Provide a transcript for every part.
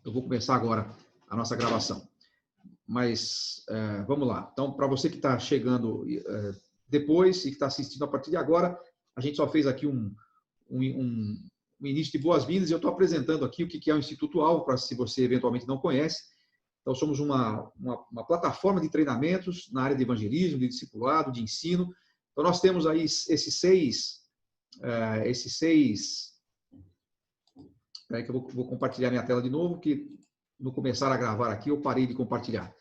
Eu vou começar agora a nossa gravação. Mas vamos lá. Então, para você que está chegando depois e que está assistindo a partir de agora, a gente só fez aqui um início de boas-vindas e eu estou apresentando aqui o que é o Instituto Alvo, para se você eventualmente não conhece. Então, somos uma plataforma de treinamentos na área de evangelismo, de discipulado, de ensino. Então, nós temos aí esses seis. Espera aí que eu vou compartilhar minha tela de novo, que no começar a gravar aqui eu parei de compartilhar.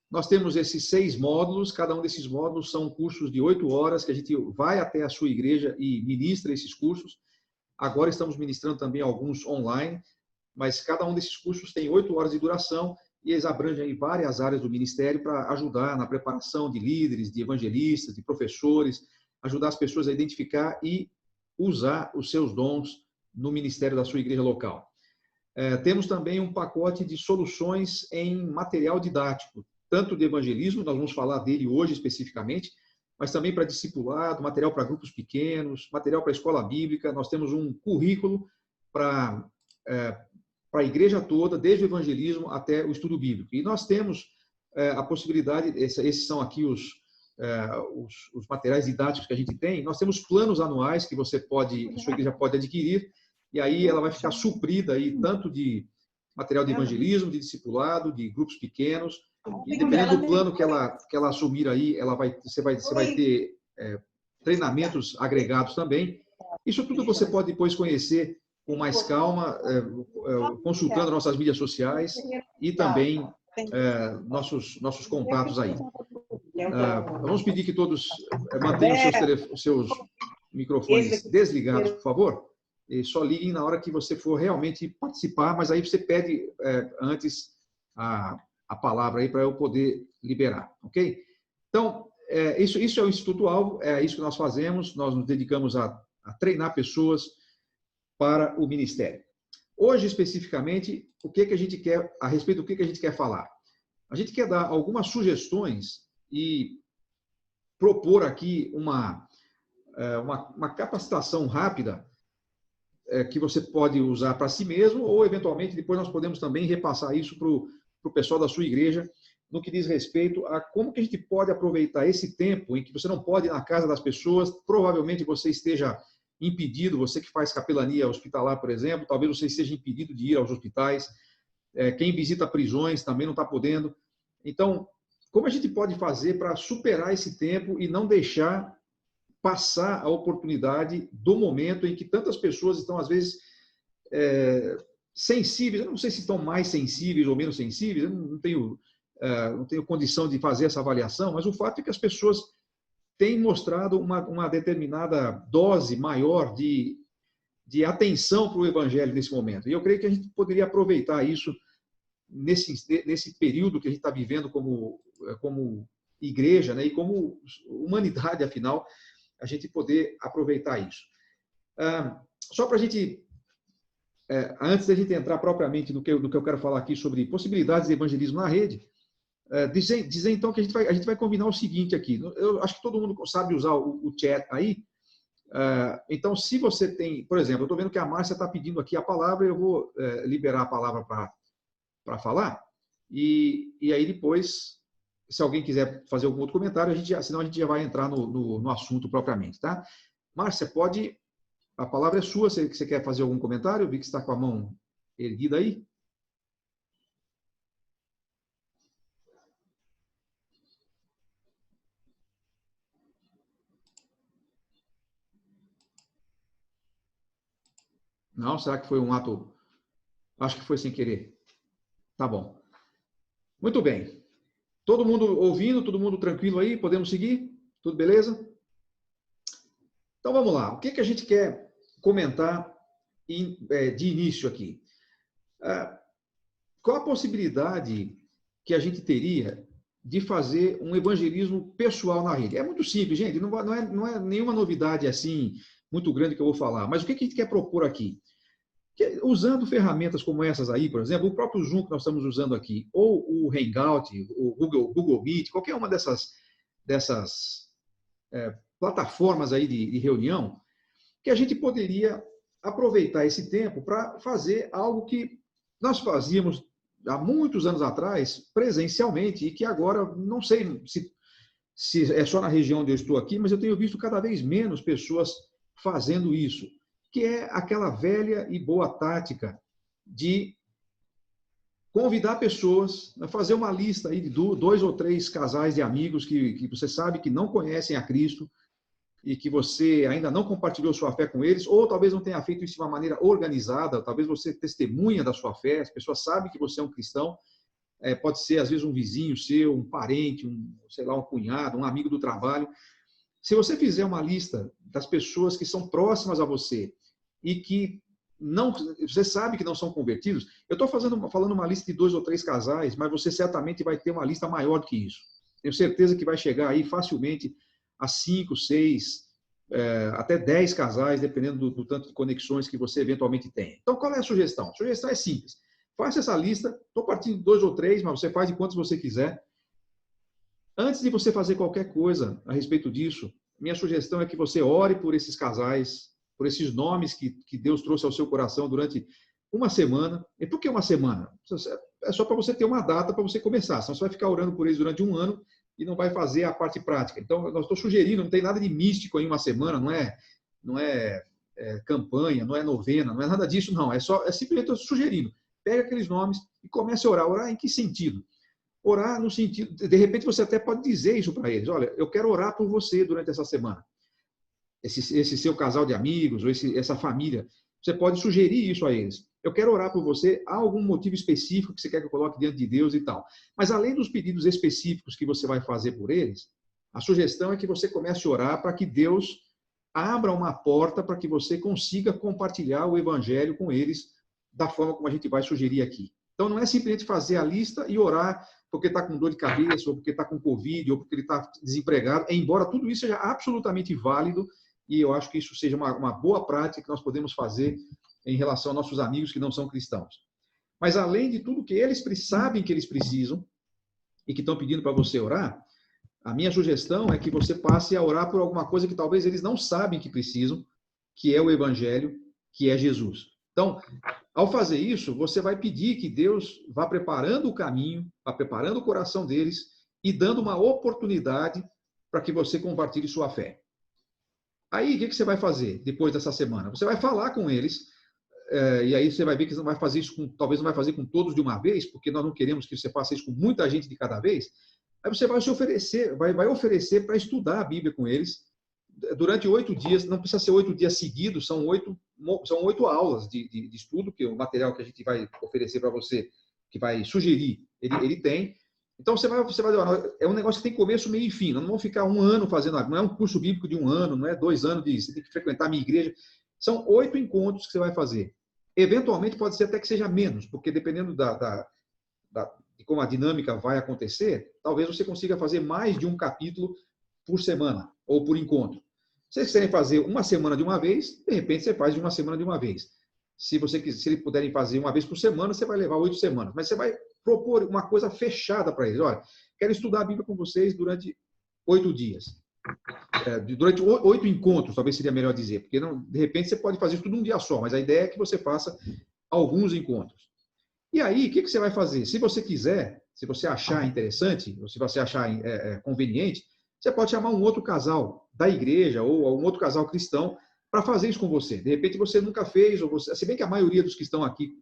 Nós temos esses 6 módulos, cada um desses módulos são cursos de 8 horas, que a gente vai até a sua igreja e ministra esses cursos. Agora estamos ministrando também alguns online, mas cada um desses cursos tem 8 horas de duração e eles abrangem aí várias áreas do ministério para ajudar na preparação de líderes, de evangelistas, de professores, ajudar as pessoas a identificar e usar os seus dons no ministério da sua igreja local. Temos também um pacote de soluções em material didático, tanto de evangelismo, nós vamos falar dele hoje especificamente, mas também para discipulado, material para grupos pequenos, material para escola bíblica. Nós temos um currículo para a igreja toda, desde o evangelismo até o estudo bíblico. E nós temos a possibilidade, esses são aqui os materiais didáticos que a gente tem. Nós temos planos anuais que sua igreja pode adquirir, e aí ela vai ficar suprida aí tanto de material de evangelismo, de discipulado, de grupos pequenos, e dependendo do plano que ela assumir aí, você vai ter treinamentos agregados também. Isso tudo você pode depois conhecer com mais calma, consultando nossas mídias sociais e também nossos contatos aí. Vamos pedir que todos mantenham os seus microfones desligados, por favor. E só liguem na hora que você for realmente participar, mas aí você pede antes a palavra aí para eu poder liberar, ok? Então, isso é o Instituto Alvo, é isso que nós fazemos, nós nos dedicamos a treinar pessoas para o ministério. Hoje, especificamente, a gente quer, a respeito do que a gente quer falar? A gente quer dar algumas sugestões e propor aqui uma capacitação rápida que você pode usar para si mesmo, ou, eventualmente, depois nós podemos também repassar isso para o pessoal da sua igreja, no que diz respeito a como que a gente pode aproveitar esse tempo em que você não pode ir na casa das pessoas, provavelmente você esteja impedido, você que faz capelania hospitalar, por exemplo, talvez você esteja impedido de ir aos hospitais, quem visita prisões também não está podendo. Então, como a gente pode fazer para superar esse tempo e não deixar passar a oportunidade do momento em que tantas pessoas estão, às vezes, sensíveis? Eu não sei se estão mais sensíveis ou menos sensíveis, eu não tenho condição de fazer essa avaliação, mas o fato é que as pessoas têm mostrado uma determinada dose maior de atenção para o evangelho nesse momento. E eu creio que a gente poderia aproveitar isso nesse período que a gente está vivendo como igreja, né, e como humanidade, afinal, a gente poder aproveitar isso. Só para a gente, antes da gente entrar propriamente no que eu quero falar aqui sobre possibilidades de evangelismo na rede, dizer então que a gente vai combinar o seguinte aqui. Eu acho que todo mundo sabe usar o chat aí. Então, se você tem, por exemplo, eu estou vendo que a Márcia está pedindo aqui a palavra, eu vou liberar a palavra para falar, e aí depois, se alguém quiser fazer algum outro comentário, senão a gente já vai entrar no assunto propriamente, tá? Márcia, a palavra é sua, você quer fazer algum comentário? Eu vi que você está com a mão erguida aí. Não? Será que foi um ato? Acho que foi sem querer. Tá bom. Muito bem. Todo mundo ouvindo? Todo mundo tranquilo aí? Podemos seguir? Tudo beleza? Então, vamos lá. O que a gente quer comentar de início aqui? Qual a possibilidade que a gente teria de fazer um evangelismo pessoal na rede? É muito simples, gente. Não é nenhuma novidade assim muito grande que eu vou falar. Mas o que a gente quer propor aqui? Usando ferramentas como essas aí, por exemplo, o próprio Zoom que nós estamos usando aqui, ou o Hangout, o Google Meet, qualquer uma dessas plataformas aí de reunião, que a gente poderia aproveitar esse tempo para fazer algo que nós fazíamos há muitos anos atrás, presencialmente, e que agora, não sei se é só na região onde eu estou aqui, mas eu tenho visto cada vez menos pessoas fazendo isso, que é aquela velha e boa tática de convidar pessoas a fazer uma lista aí de 2 ou 3 casais de amigos que você sabe que não conhecem a Cristo e que você ainda não compartilhou sua fé com eles, ou talvez não tenha feito isso de uma maneira organizada, talvez você testemunha da sua fé, as pessoas sabem que você é um cristão, pode ser às vezes um vizinho seu, um parente, sei lá, um cunhado, um amigo do trabalho. Se você fizer uma lista das pessoas que são próximas a você e que não, você sabe que não são convertidos, eu estou falando uma lista de 2 ou 3 casais, mas você certamente vai ter uma lista maior do que isso. Tenho certeza que vai chegar aí facilmente a 5, 6, até 10 casais, dependendo do tanto de conexões que você eventualmente tem. Então, qual é a sugestão? A sugestão é simples. Faça essa lista, estou partindo de 2 ou 3, mas você faz de quantos você quiser. Antes de você fazer qualquer coisa a respeito disso, minha sugestão é que você ore por esses casais, por esses nomes que Deus trouxe ao seu coração durante uma semana. E por que uma semana? É só para você ter uma data para você começar. Senão você vai ficar orando por eles durante um ano e não vai fazer a parte prática. Então, eu estou sugerindo, não tem nada de místico em uma semana, não é campanha, não é novena, não é nada disso, não. É simplesmente eu sugerindo. Pega aqueles nomes e comece a orar. Orar em que sentido? Orar no sentido, de repente você até pode dizer isso para eles, olha, eu quero orar por você durante essa semana. Esse seu casal de amigos, ou essa família, você pode sugerir isso a eles. Eu quero orar por você, há algum motivo específico que você quer que eu coloque diante de Deus e tal. Mas além dos pedidos específicos que você vai fazer por eles, a sugestão é que você comece a orar para que Deus abra uma porta para que você consiga compartilhar o evangelho com eles da forma como a gente vai sugerir aqui. Então, não é simplesmente fazer a lista e orar porque está com dor de cabeça, ou porque está com Covid, ou porque ele está desempregado, embora tudo isso seja absolutamente válido, e eu acho que isso seja uma boa prática que nós podemos fazer em relação aos nossos amigos que não são cristãos. Mas, além de tudo que eles sabem que eles precisam, e que estão pedindo para você orar, a minha sugestão é que você passe a orar por alguma coisa que talvez eles não sabem que precisam, que é o Evangelho, que é Jesus. Então, ao fazer isso, você vai pedir que Deus vá preparando o caminho, vá preparando o coração deles e dando uma oportunidade para que você compartilhe sua fé. Aí, o que você vai fazer depois dessa semana? Você vai falar com eles, e aí você vai ver que você não vai fazer isso talvez não vai fazer com todos de uma vez, porque nós não queremos que você faça isso com muita gente de cada vez. Aí você vai se oferecer, vai oferecer para estudar a Bíblia com eles durante 8 dias, não precisa ser 8 dias seguidos, são 8 aulas de estudo, que é o material que a gente vai oferecer para você, que vai sugerir, ele tem. Então, você vai é um negócio que tem começo, meio e fim, não vão ficar um ano fazendo, não é um curso bíblico de um ano, não é 2 anos você tem que frequentar a minha igreja, são 8 encontros que você vai fazer. Eventualmente, pode ser até que seja menos, porque dependendo de como a dinâmica vai acontecer, talvez você consiga fazer mais de um capítulo por semana, ou por encontro. Se vocês quiserem fazer uma semana de uma vez, de repente você faz de uma semana de uma vez. Se eles puderem fazer uma vez por semana, você vai levar 8 semanas. Mas você vai propor uma coisa fechada para eles. Olha, quero estudar a Bíblia com vocês durante 8 dias. Durante 8 encontros, talvez seria melhor dizer, porque não, de repente você pode fazer isso tudo num dia só, mas a ideia é que você faça alguns encontros. E aí, o que você vai fazer? Se você quiser, se você achar interessante, ou se você achar conveniente, você pode chamar um outro casal da igreja ou um outro casal cristão para fazer isso com você. De repente você nunca fez, ou você, se bem que a maioria dos que estão aqui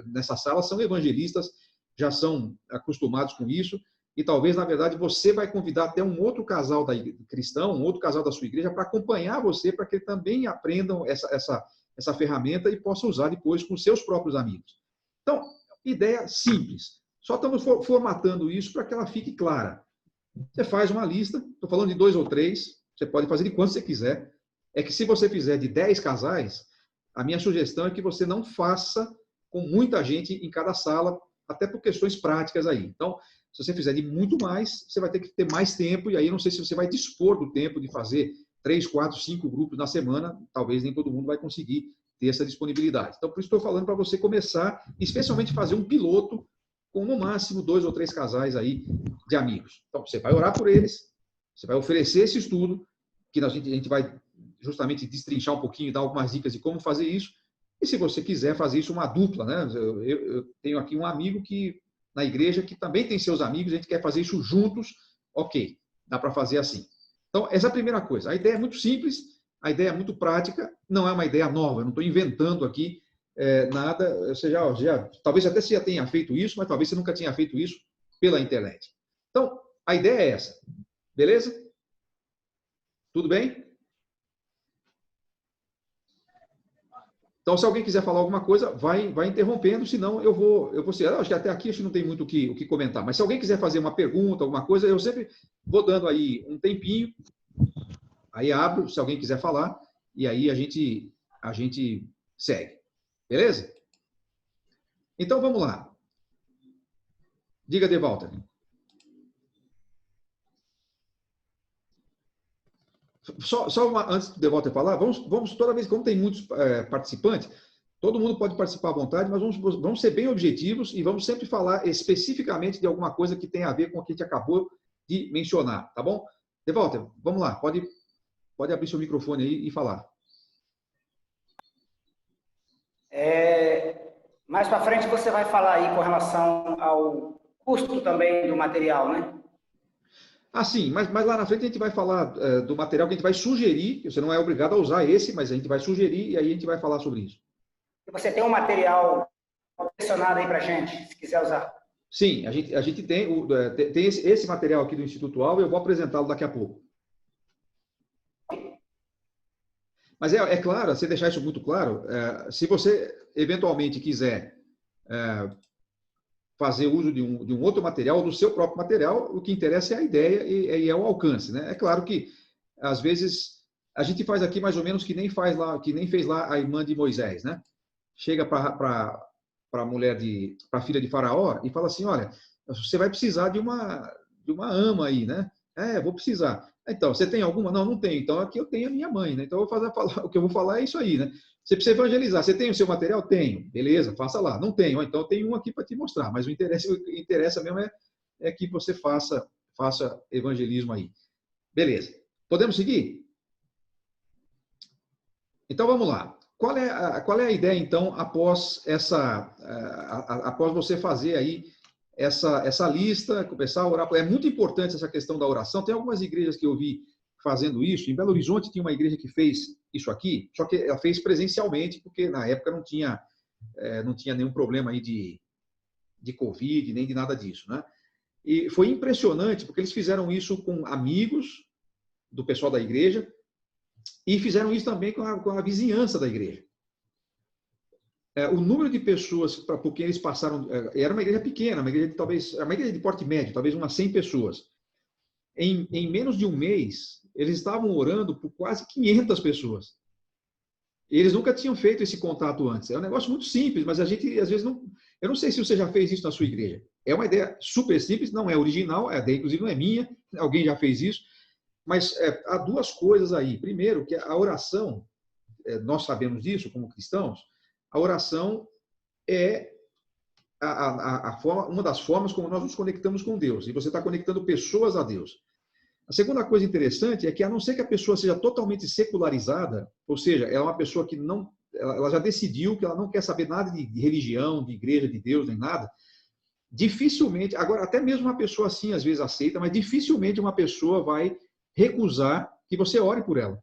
nessa sala são evangelistas, já são acostumados com isso, e talvez, na verdade, você vai convidar até um outro casal cristão, um outro casal da sua igreja, para acompanhar você, para que também aprendam essa ferramenta e possam usar depois com seus próprios amigos. Então, ideia simples. Só estamos formatando isso para que ela fique clara. Você faz uma lista, estou falando de 2 ou 3, você pode fazer de quanto você quiser. É que se você fizer de 10 casais, a minha sugestão é que você não faça com muita gente em cada sala, até por questões práticas aí. Então, se você fizer de muito mais, você vai ter que ter mais tempo, e aí não sei se você vai dispor do tempo de fazer 3, 4, 5 grupos na semana, talvez nem todo mundo vai conseguir ter essa disponibilidade. Então, por isso estou falando para você começar, especialmente fazer um piloto com no máximo 2 ou 3 casais aí de amigos. Então, você vai orar por eles, você vai oferecer esse estudo, que a gente vai justamente destrinchar um pouquinho e dar algumas dicas de como fazer isso. E se você quiser fazer isso uma dupla, né? Eu tenho aqui um amigo que na igreja que também tem seus amigos, a gente quer fazer isso juntos, ok, dá para fazer assim. Então, essa é a primeira coisa. A ideia é muito simples, a ideia é muito prática, não é uma ideia nova, eu não estou inventando aqui nada. Você talvez até você já tenha feito isso, mas talvez você nunca tenha feito isso pela internet. Então, a ideia é essa. Beleza? Tudo bem? Então, se alguém quiser falar alguma coisa, vai interrompendo, senão eu vou ser. Acho que até aqui acho que não tem muito o que comentar. Mas se alguém quiser fazer uma pergunta, alguma coisa, eu sempre vou dando aí um tempinho, aí abro, se alguém quiser falar, e aí a gente segue. Beleza? Então, vamos lá. Diga, De Walter. Antes do De Walter falar, vamos toda vez, como tem muitos participantes, todo mundo pode participar à vontade, mas vamos ser bem objetivos e vamos sempre falar especificamente de alguma coisa que tem a ver com o que a gente acabou de mencionar, tá bom? De Walter, vamos lá, pode abrir seu microfone aí e falar. Mais para frente você vai falar aí com relação ao custo também do material, né? Ah, sim, mas lá na frente a gente vai falar do material que a gente vai sugerir, você não é obrigado a usar esse, mas a gente vai sugerir e aí a gente vai falar sobre isso. Você tem um material direcionado aí para a gente, se quiser usar. Sim, a gente tem esse material aqui do Instituto Alva, eu vou apresentá-lo daqui a pouco. Mas é claro, se deixar isso muito claro, se você eventualmente quiser fazer uso de um outro material, do seu próprio material, o que interessa é a ideia e é o alcance, né? É claro que, às vezes, a gente faz aqui mais ou menos que nem fez lá a irmã de Moisés, né? Chega para a mulher para a filha de Faraó e fala assim, olha, você vai precisar de uma ama aí, né? Vou precisar. Então, você tem alguma? Não, não tenho. Então, aqui eu tenho a minha mãe, né? Então, o que eu vou falar é isso aí, né? Você precisa evangelizar. Você tem o seu material? Tenho. Beleza, faça lá. Não tenho. Então, eu tenho um aqui para te mostrar. Mas o interessa mesmo é que você faça evangelismo aí. Beleza. Podemos seguir? Então, vamos lá. Qual é a ideia, então, após você fazer aí essa lista, começar a orar? É muito importante essa questão da oração. Tem algumas igrejas que eu vi fazendo isso. Em Belo Horizonte tinha uma igreja que fez isso aqui, só que ela fez presencialmente, porque na época não tinha nenhum problema aí de Covid, nem de nada disso, né? E foi impressionante, porque eles fizeram isso com amigos do pessoal da igreja e fizeram isso também com a vizinhança da igreja. O número de pessoas por quem eles passaram, era uma igreja pequena, uma igreja de porte médio, talvez umas 100 pessoas. Em menos de um mês, eles estavam orando por quase 500 pessoas. Eles nunca tinham feito esse contato antes. É um negócio muito simples, mas a gente, às vezes, não... Eu não sei se você já fez isso na sua igreja. É uma ideia super simples, não é original, inclusive não é minha, alguém já fez isso, mas há duas coisas aí. Primeiro, que a oração, nós sabemos disso como cristãos, a oração é uma das formas como nós nos conectamos com Deus. E você está conectando pessoas a Deus. A segunda coisa interessante é que, a não ser que a pessoa seja totalmente secularizada, ou seja, ela é uma pessoa que ela já decidiu que ela não quer saber nada de religião, de igreja, de Deus, nem nada, dificilmente, agora até mesmo uma pessoa assim às vezes aceita, mas dificilmente uma pessoa vai recusar que você ore por ela.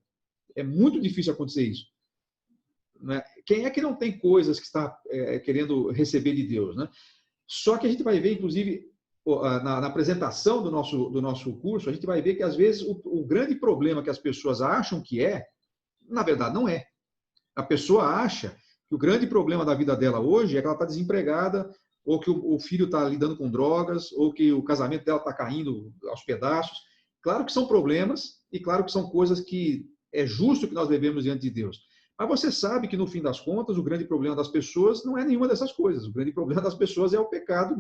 É muito difícil acontecer isso. Né? Quem é que não tem coisas que está querendo receber de Deus? Né? Só que a gente vai ver, inclusive, na apresentação do nosso curso, a gente vai ver que, às vezes, o grande problema que as pessoas acham que na verdade, não é. A pessoa acha que o grande problema da vida dela hoje é que ela está desempregada, ou que o filho está lidando com drogas, ou que o casamento dela está caindo aos pedaços. Claro que são problemas, e claro que são coisas que é justo que nós devemos diante de Deus. Mas você sabe que, no fim das contas, o grande problema das pessoas não é nenhuma dessas coisas. O grande problema das pessoas é o pecado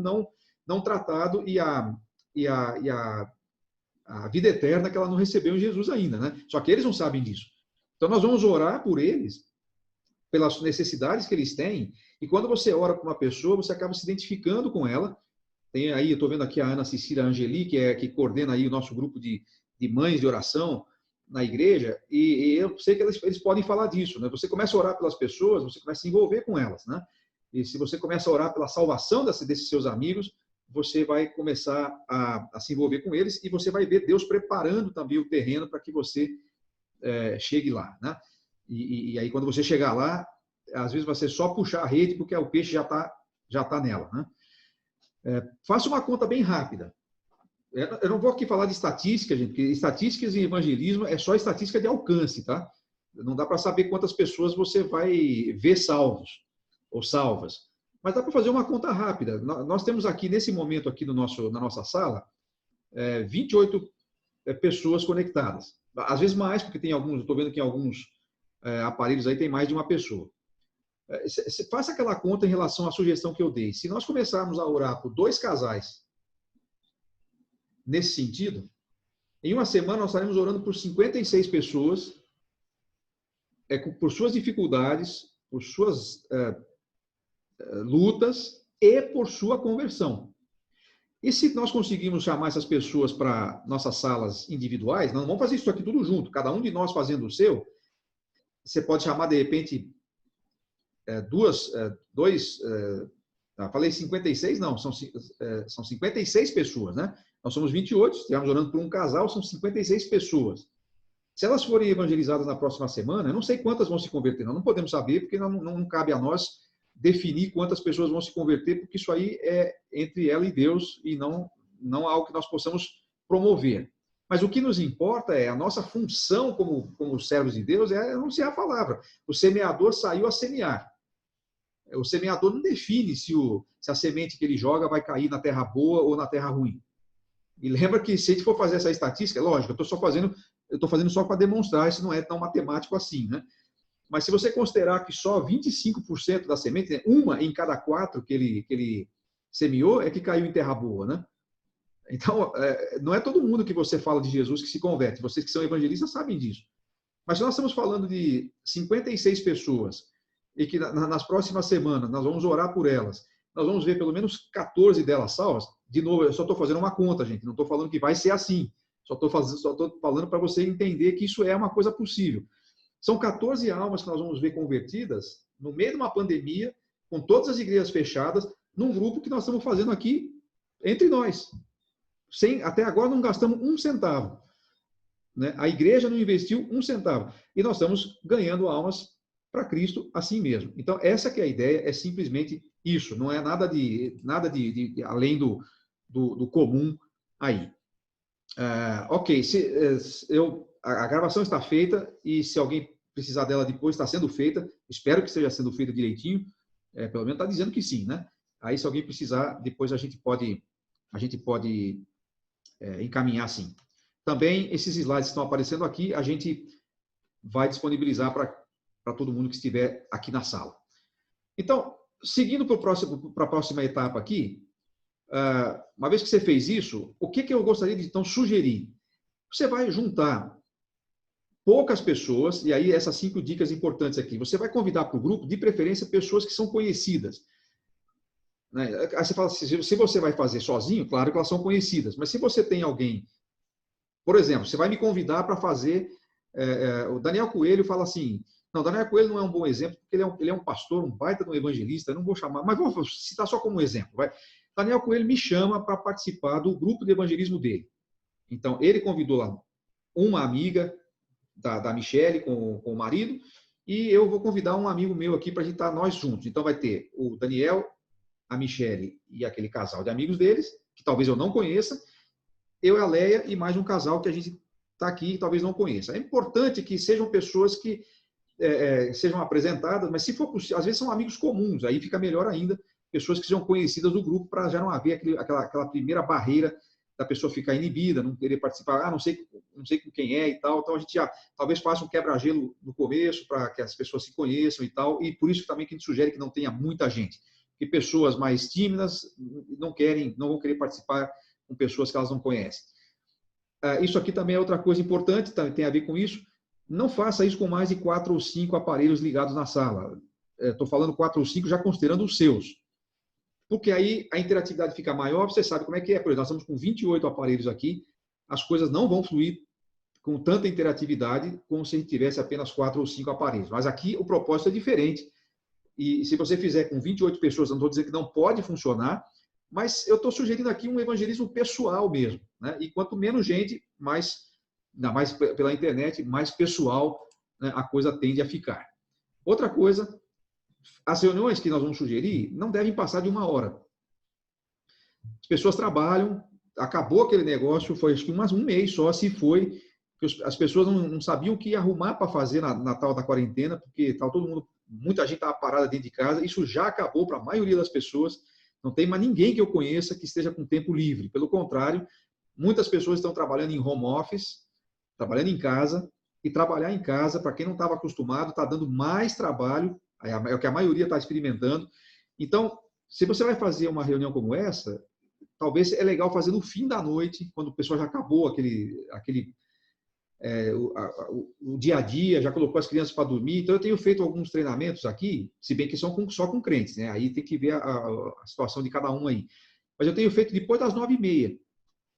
não tratado e a vida eterna que ela não recebeu em Jesus ainda, né? Só que eles não sabem disso. Então, nós vamos orar por eles, pelas necessidades que eles têm, e quando você ora por uma pessoa, você acaba se identificando com ela. Tem aí, eu estou vendo aqui a Ana Cecília Angeli, que coordena aí o nosso grupo de mães de oração na igreja, e eu sei que eles podem falar disso, né? Você começa a orar pelas pessoas, você começa a se envolver com elas, né? E se você começa a orar pela salvação desses seus amigos, você vai começar a se envolver com eles e você vai ver Deus preparando também o terreno para que você chegue lá, né? E aí, quando você chegar lá, às vezes vai ser só puxar a rede, porque o peixe já tá nela, né? Faça uma conta bem rápida. Eu não vou aqui falar de estatística, gente, porque estatísticas em evangelismo é só estatística de alcance, tá? Não dá para saber quantas pessoas você vai ver salvos ou salvas. Mas dá para fazer uma conta rápida. Nós temos aqui, nesse momento, aqui na nossa sala, 28 pessoas conectadas. Às vezes mais, porque tem alguns, eu estou vendo que em alguns aparelhos aí tem mais de uma pessoa. Faça aquela conta em relação à sugestão que eu dei. Se nós começarmos a orar por 2 casais nesse sentido, em uma semana nós estaremos orando por 56 pessoas, por suas dificuldades, por suas lutas e por sua conversão. E se nós conseguirmos chamar essas pessoas para nossas salas individuais, nós não vamos fazer isso aqui tudo junto, cada um de nós fazendo o seu, você pode chamar, de repente, falei 56? Não, são 56 pessoas, né? Nós somos 28, estivemos orando por um casal, são 56 pessoas. Se elas forem evangelizadas na próxima semana, eu não sei quantas vão se converter, nós não podemos saber, porque não cabe a nós definir quantas pessoas vão se converter, porque isso aí é entre ela e Deus e não algo que nós possamos promover. Mas o que nos importa é a nossa função como servos de Deus é anunciar a palavra. O semeador saiu a semear. O semeador não define se a semente que ele joga vai cair na terra boa ou na terra ruim. E lembra que se a gente for fazer essa estatística, lógico, eu estou fazendo só para demonstrar, isso não é tão matemático assim, né? Mas se você considerar que só 25% da semente, uma em cada 4 que ele semeou, é que caiu em terra boa, né? Então, não é todo mundo que você fala de Jesus que se converte. Vocês que são evangelistas sabem disso. Mas se nós estamos falando de 56 pessoas e que nas próximas semanas nós vamos orar por elas, nós vamos ver pelo menos 14 delas salvas. De novo, eu só estou fazendo uma conta, gente. Não estou falando que vai ser assim. Só estou falando para você entender que isso é uma coisa possível. São 14 almas que nós vamos ver convertidas no meio de uma pandemia, com todas as igrejas fechadas, num grupo que nós estamos fazendo aqui entre nós. Até agora não gastamos um centavo. Né? A igreja não investiu um centavo. E nós estamos ganhando almas para Cristo assim mesmo. Então, essa que é a ideia, é simplesmente isso. Não é nada de além do comum aí. Ok, a gravação está feita e se alguém precisar dela depois, está sendo feita. Espero que esteja sendo feita direitinho. Pelo menos está dizendo que sim, né? Aí, se alguém precisar, depois a gente pode encaminhar sim. Também, esses slides que estão aparecendo aqui, a gente vai disponibilizar para todo mundo que estiver aqui na sala. Então, seguindo para a próxima etapa aqui, uma vez que você fez isso, o que eu gostaria de, então, sugerir? Você vai juntar poucas pessoas, e aí essas 5 dicas importantes aqui. Você vai convidar para o grupo, de preferência, pessoas que são conhecidas. Né? Aí você fala, se você vai fazer sozinho, claro que elas são conhecidas, mas se você tem alguém, por exemplo, você vai me convidar para fazer, o Daniel Coelho fala assim, não, Daniel Coelho não é um bom exemplo, porque ele é um pastor, um baita de um evangelista, eu não vou chamar, mas vou citar só como exemplo. Daniel Coelho me chama para participar do grupo de evangelismo dele. Então, ele convidou lá uma amiga da Michele com o marido, e eu vou convidar um amigo meu aqui para a gente estar nós juntos. Então, vai ter o Daniel, a Michele e aquele casal de amigos deles, que talvez eu não conheça, eu e a Leia e mais um casal que a gente está aqui e talvez não conheça. É importante que sejam pessoas que sejam apresentadas, mas se for possível, às vezes são amigos comuns, aí fica melhor ainda, pessoas que sejam conhecidas do grupo, para já não haver aquela primeira barreira da pessoa ficar inibida, não querer participar, não sei com quem é e tal. Então, a gente já talvez faça um quebra-gelo no começo, para que as pessoas se conheçam e tal, e por isso também que a gente sugere que não tenha muita gente, que pessoas mais tímidas não vão querer participar com pessoas que elas não conhecem. Isso aqui também é outra coisa importante, tem a ver com isso. Não faça isso com mais de 4 ou 5 aparelhos ligados na sala. Estou falando 4 ou 5 já considerando os seus. Porque aí a interatividade fica maior, você sabe como é que é. Por exemplo, nós estamos com 28 aparelhos aqui, as coisas não vão fluir com tanta interatividade como se a gente tivesse apenas 4 ou 5 aparelhos. Mas aqui o propósito é diferente. E se você fizer com 28 pessoas, não estou dizendo que não pode funcionar, Mas eu estou sugerindo aqui um evangelismo pessoal mesmo, né? E quanto menos gente, ainda mais pela internet, mais pessoal, né, a coisa tende a ficar. Outra coisa, as reuniões que nós vamos sugerir não devem passar de 1 hora. As pessoas trabalham, acabou aquele negócio, foi acho que um mês só, se foi, as pessoas não sabiam o que arrumar para fazer na tal da quarentena, porque estava todo mundo, muita gente estava parada dentro de casa, isso já acabou para a maioria das pessoas, não tem mais ninguém que eu conheça que esteja com tempo livre, pelo contrário, muitas pessoas estão trabalhando em home office, trabalhando em casa, e trabalhar em casa, para quem não estava acostumado, está dando mais trabalho, é o que a maioria está experimentando. Então, se você vai fazer uma reunião como essa, talvez é legal fazer no fim da noite, quando o pessoal já acabou o dia a dia, já colocou as crianças para dormir. Então, eu tenho feito alguns treinamentos aqui, se bem que só com crentes, né? Aí tem que ver a situação de cada um aí. Mas eu tenho feito depois das 9h30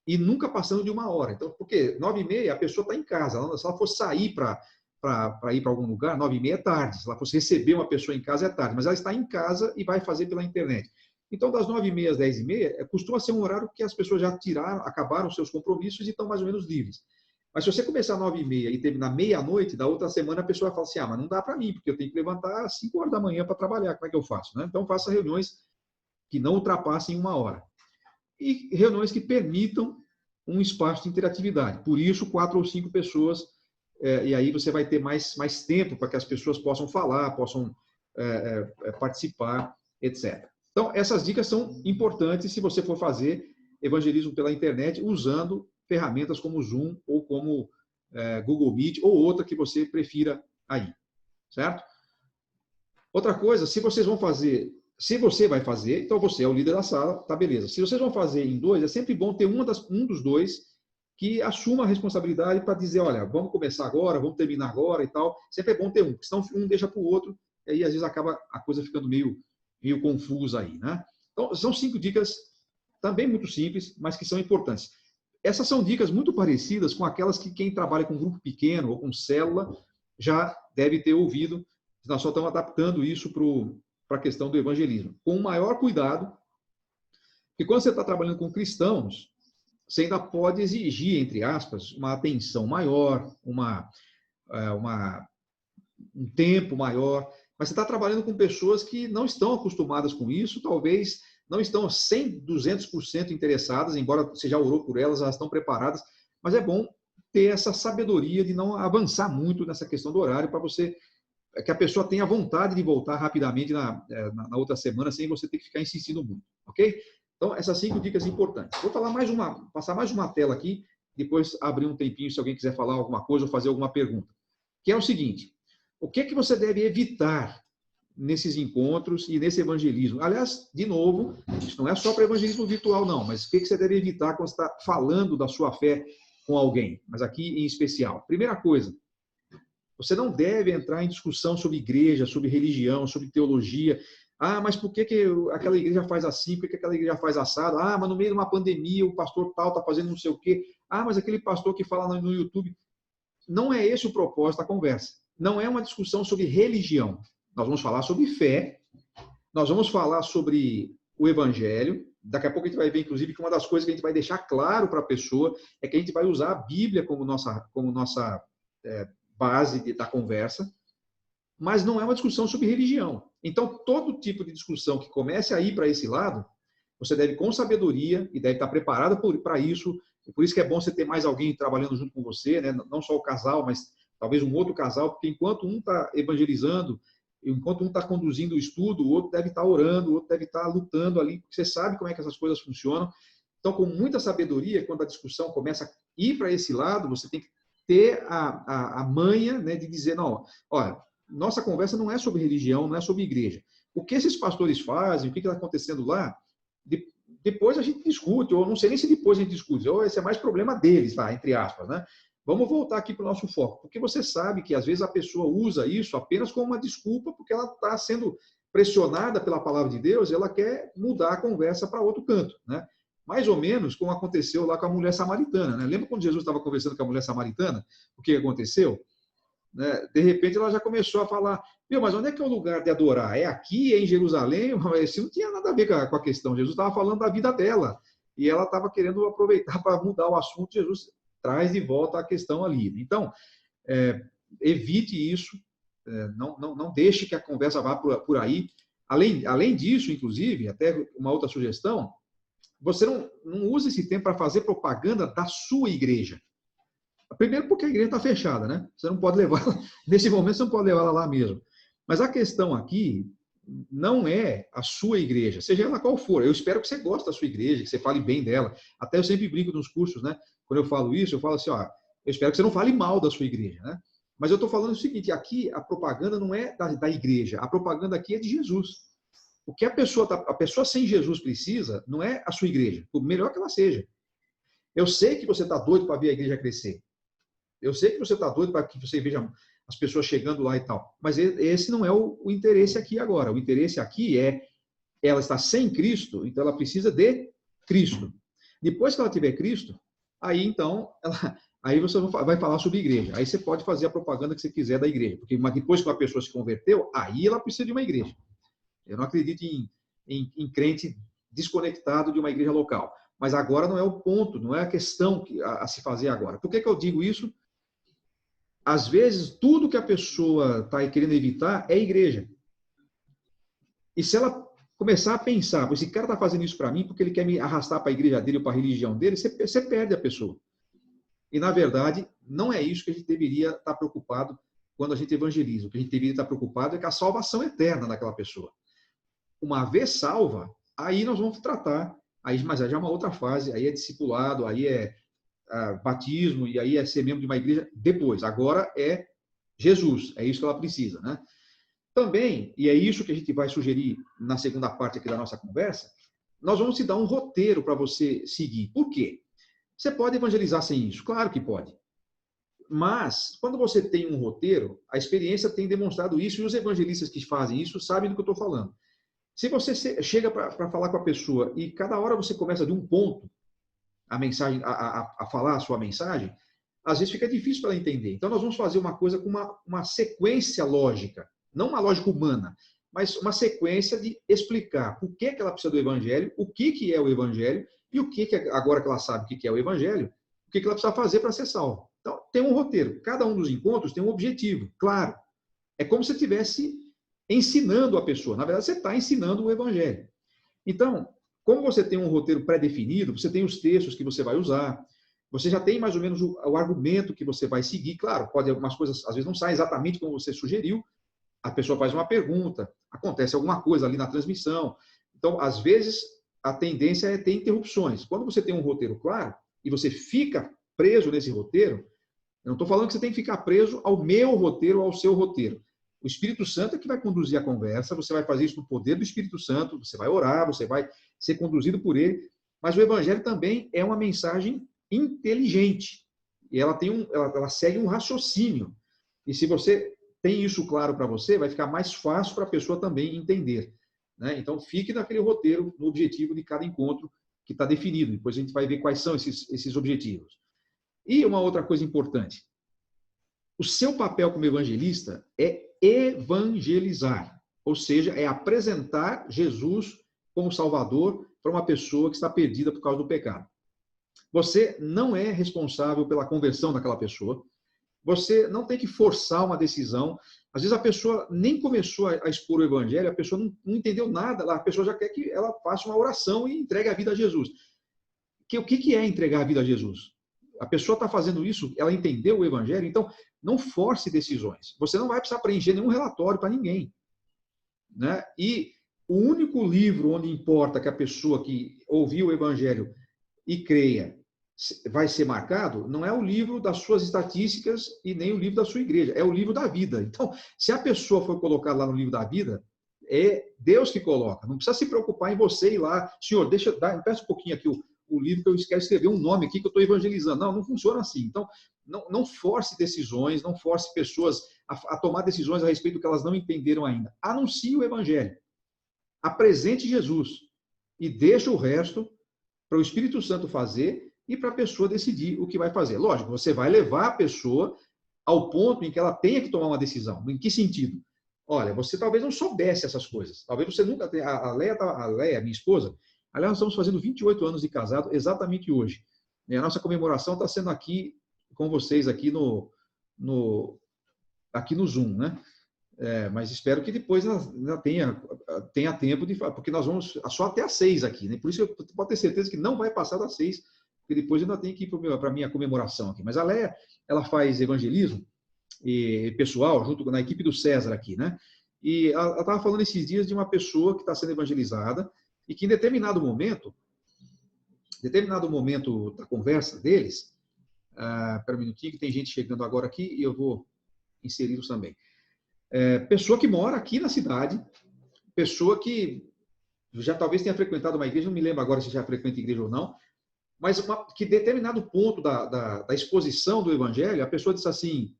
e nunca passando de 1 hora. Então, porque 9h30 a pessoa está em casa. Se ela for sair para ir para algum lugar, 9h30 é tarde. Se ela fosse receber uma pessoa em casa, é tarde. Mas ela está em casa e vai fazer pela internet. Então, das 9h30 às 10h30, costuma ser um horário que as pessoas já acabaram seus compromissos e estão mais ou menos livres. Mas se você começar às 9h30 e terminar meia-noite, da outra semana a pessoa vai falar assim, mas não dá para mim, porque eu tenho que levantar às 5 horas da manhã para trabalhar, como é que eu faço? Né? Então, faça reuniões que não ultrapassem 1 hora. E reuniões que permitam um espaço de interatividade. Por isso, 4 ou 5 pessoas, e aí você vai ter mais tempo para que as pessoas possam falar, possam participar, etc. Então, essas dicas são importantes se você for fazer evangelismo pela internet usando ferramentas como Zoom ou como Google Meet ou outra que você prefira aí, certo? Outra coisa, se você vai fazer, então você é o líder da sala, tá beleza. Se vocês vão fazer em 2, é sempre bom ter um dos dois que assuma a responsabilidade para dizer, olha, vamos começar agora, vamos terminar agora e tal. Sempre é bom ter um, porque senão um deixa para o outro, e aí às vezes acaba a coisa ficando meio confusa aí, né? Então, são 5 dicas também muito simples, mas que são importantes. Essas são dicas muito parecidas com aquelas que quem trabalha com grupo pequeno ou com célula já deve ter ouvido. Nós só estamos adaptando isso para a questão do evangelismo. Com o maior cuidado, porque quando você está trabalhando com cristãos, você ainda pode exigir, entre aspas, uma atenção maior, um tempo maior, mas você está trabalhando com pessoas que não estão acostumadas com isso, talvez não estão 100%, 200% interessadas, embora você já orou por elas, elas estão preparadas, mas é bom ter essa sabedoria de não avançar muito nessa questão do horário, para que a pessoa tenha vontade de voltar rapidamente na outra semana, sem você ter que ficar insistindo muito, ok? Então, essas 5 dicas importantes. Vou passar mais uma tela aqui, depois abrir um tempinho se alguém quiser falar alguma coisa ou fazer alguma pergunta. Que é o seguinte, o que você deve evitar nesses encontros e nesse evangelismo? Aliás, de novo, isso não é só para evangelismo virtual, não, mas o que você deve evitar quando você está falando da sua fé com alguém? Mas aqui em especial. Primeira coisa, você não deve entrar em discussão sobre igreja, sobre religião, sobre teologia. Mas por que aquela igreja faz assim? Por que aquela igreja faz assado? Mas no meio de uma pandemia o pastor tal está fazendo não sei o quê. Mas aquele pastor que fala no YouTube. Não é esse o propósito da conversa. Não é uma discussão sobre religião. Nós vamos falar sobre fé, nós vamos falar sobre o evangelho. Daqui a pouco a gente vai ver, inclusive, que uma das coisas que a gente vai deixar claro para a pessoa é que a gente vai usar a Bíblia como nossa base da conversa, mas não é uma discussão sobre religião. Então, todo tipo de discussão que comece a ir para esse lado, você deve, com sabedoria, e deve estar preparado para isso. E por isso que é bom você ter mais alguém trabalhando junto com você, né? Não só o casal, mas talvez um outro casal, porque enquanto um está evangelizando, enquanto um está conduzindo o estudo, o outro deve estar orando, o outro deve estar lutando ali, porque você sabe como é que essas coisas funcionam. Então, com muita sabedoria, quando a discussão começa a ir para esse lado, você tem que ter a manha, né, de dizer, não, olha, nossa conversa não é sobre religião, não é sobre igreja. O que esses pastores fazem, o que está acontecendo lá, depois a gente discute, ou não sei nem se depois a gente discute, ou esse é mais problema deles, lá, entre aspas, né? Vamos voltar aqui para o nosso foco, porque você sabe que às vezes a pessoa usa isso apenas como uma desculpa, porque ela está sendo pressionada pela palavra de Deus, e ela quer mudar a conversa para outro canto, né? Mais ou menos como aconteceu lá com a mulher samaritana, né? Lembra quando Jesus estava conversando com a mulher samaritana? O que aconteceu? né? De repente ela já começou a falar, meu, mas onde é que é o lugar de adorar? É aqui, é em Jerusalém? Isso não tinha nada a ver com a questão. Jesus estava falando da vida dela e ela estava querendo aproveitar para mudar o assunto. Jesus traz de volta a questão ali. Então, evite isso, não deixe que a conversa vá por aí. Além disso, inclusive, até uma outra sugestão, você não use esse tempo para fazer propaganda da sua igreja. Primeiro porque a igreja está fechada, né? Você não pode levar, nesse momento você não pode levar ela lá mesmo. Mas a questão aqui não é a sua igreja, seja ela qual for. Eu espero que você goste da sua igreja, que você fale bem dela. Até eu sempre brinco nos cursos, né? Quando eu falo isso, eu falo assim, ó, eu espero que você não fale mal da sua igreja, né? Mas eu estou falando o seguinte, aqui a propaganda não é da igreja, a propaganda aqui é de Jesus. O que a pessoa sem Jesus precisa não é a sua igreja, por melhor que ela seja. Eu sei que você está doido para ver a igreja crescer. Eu sei que você está doido para que você veja as pessoas chegando lá e tal. Mas esse não é o interesse aqui agora. O interesse aqui é ela está sem Cristo, então ela precisa de Cristo. Depois que ela tiver Cristo, aí então aí você vai falar sobre igreja. Aí você pode fazer a propaganda que você quiser da igreja. Porque depois que uma pessoa se converteu, aí ela precisa de uma igreja. Eu não acredito em crente desconectado de uma igreja local. Mas agora não é o ponto, não é a questão a se fazer agora. Por que eu digo isso? Às vezes, tudo que a pessoa está querendo evitar é igreja. E se ela começar a pensar, esse cara está fazendo isso para mim porque ele quer me arrastar para a igreja dele ou para a religião dele, você perde a pessoa. E, na verdade, não é isso que a gente deveria estar preocupado quando a gente evangeliza. O que a gente deveria estar preocupado é com a salvação eterna daquela pessoa. Uma vez salva, aí nós vamos tratar, mas aí já é uma outra fase, aí é discipulado, aí é batismo, e aí é ser membro de uma igreja depois. Agora é Jesus, é isso que ela precisa, né? Também, e é isso que a gente vai sugerir na segunda parte aqui da nossa conversa, nós vamos te dar um roteiro para você seguir. Por quê? Você pode evangelizar sem isso? Claro que pode. Mas, quando você tem um roteiro, a experiência tem demonstrado isso, e os evangelistas que fazem isso sabem do que eu estou falando. Se você chega para falar com a pessoa e cada hora você começa de um ponto a mensagem, a falar a sua mensagem, às vezes fica difícil para ela entender. Então, nós vamos fazer uma coisa com uma sequência lógica, não uma lógica humana, mas uma sequência de explicar por que ela precisa do evangelho, o que é o evangelho e o que agora que ela sabe o que é o evangelho, o que ela precisa fazer para ser salva. Então, tem um roteiro. Cada um dos encontros tem um objetivo, claro. É como se você estivesse ensinando a pessoa. Na verdade, você está ensinando o evangelho. Então, como você tem um roteiro pré-definido, você tem os textos que você vai usar, você já tem mais ou menos o argumento que você vai seguir. Claro, pode algumas coisas, às vezes, não saem exatamente como você sugeriu, a pessoa faz uma pergunta, acontece alguma coisa ali na transmissão. Então, às vezes, a tendência é ter interrupções. Quando você tem um roteiro claro e você fica preso nesse roteiro, eu não estou falando que você tem que ficar preso ao meu roteiro, ao seu roteiro. O Espírito Santo é que vai conduzir a conversa, você vai fazer isso no poder do Espírito Santo, você vai orar, você vai ser conduzido por ele, mas o Evangelho também é uma mensagem inteligente, e ela segue um raciocínio, e se você tem isso claro para você, vai ficar mais fácil para a pessoa também entender, né? Então, fique naquele roteiro, no objetivo de cada encontro que está definido, depois a gente vai ver quais são esses objetivos. E uma outra coisa importante, o seu papel como evangelista é evangelizar, ou seja, é apresentar Jesus como Salvador para uma pessoa que está perdida por causa do pecado. Você não é responsável pela conversão daquela pessoa, você não tem que forçar uma decisão. Às vezes a pessoa nem começou a expor o evangelho, a pessoa não entendeu nada, a pessoa já quer que ela faça uma oração e entregue a vida a Jesus. O que é entregar a vida a Jesus? A pessoa está fazendo isso, ela entendeu o evangelho, então não force decisões. Você não vai precisar preencher nenhum relatório para ninguém, né? E o único livro onde importa que a pessoa que ouviu o evangelho e creia vai ser marcado, não é o livro das suas estatísticas e nem o livro da sua igreja, é o livro da vida. Então, se a pessoa for colocada lá no livro da vida, é Deus que coloca. Não precisa se preocupar em você ir lá, senhor, deixa eu dar, peça um pouquinho aqui o livro que eu quero escrever um nome aqui que eu estou evangelizando. Não funciona assim. Então, não force decisões, não force pessoas a tomar decisões a respeito do que elas não entenderam ainda. Anuncie o evangelho. Apresente Jesus e deixa o resto para o Espírito Santo fazer e para a pessoa decidir o que vai fazer. Lógico, você vai levar a pessoa ao ponto em que ela tenha que tomar uma decisão. Em que sentido? Olha, você talvez não soubesse essas coisas. Talvez você nunca tenha... A Leia, minha esposa, aliás, nós estamos fazendo 28 anos de casado exatamente hoje. E a nossa comemoração está sendo aqui com vocês, aqui aqui no Zoom, né? Mas espero que depois ainda tenha tempo de... Porque nós vamos só até às 6 aqui, né? Por isso eu posso ter certeza que não vai passar das 6, porque depois eu ainda tenho que ir para a minha comemoração aqui. Mas a Leia, ela faz evangelismo pessoal, junto na equipe do César aqui, né? E ela estava falando esses dias de uma pessoa que está sendo evangelizada e que em determinado momento da conversa deles, espera um minutinho que tem gente chegando agora aqui e eu vou inseri-los também. Pessoa que mora aqui na cidade, pessoa que já talvez tenha frequentado uma igreja, não me lembro agora se já frequenta igreja ou não, mas que em determinado ponto da exposição do evangelho, a pessoa disse assim,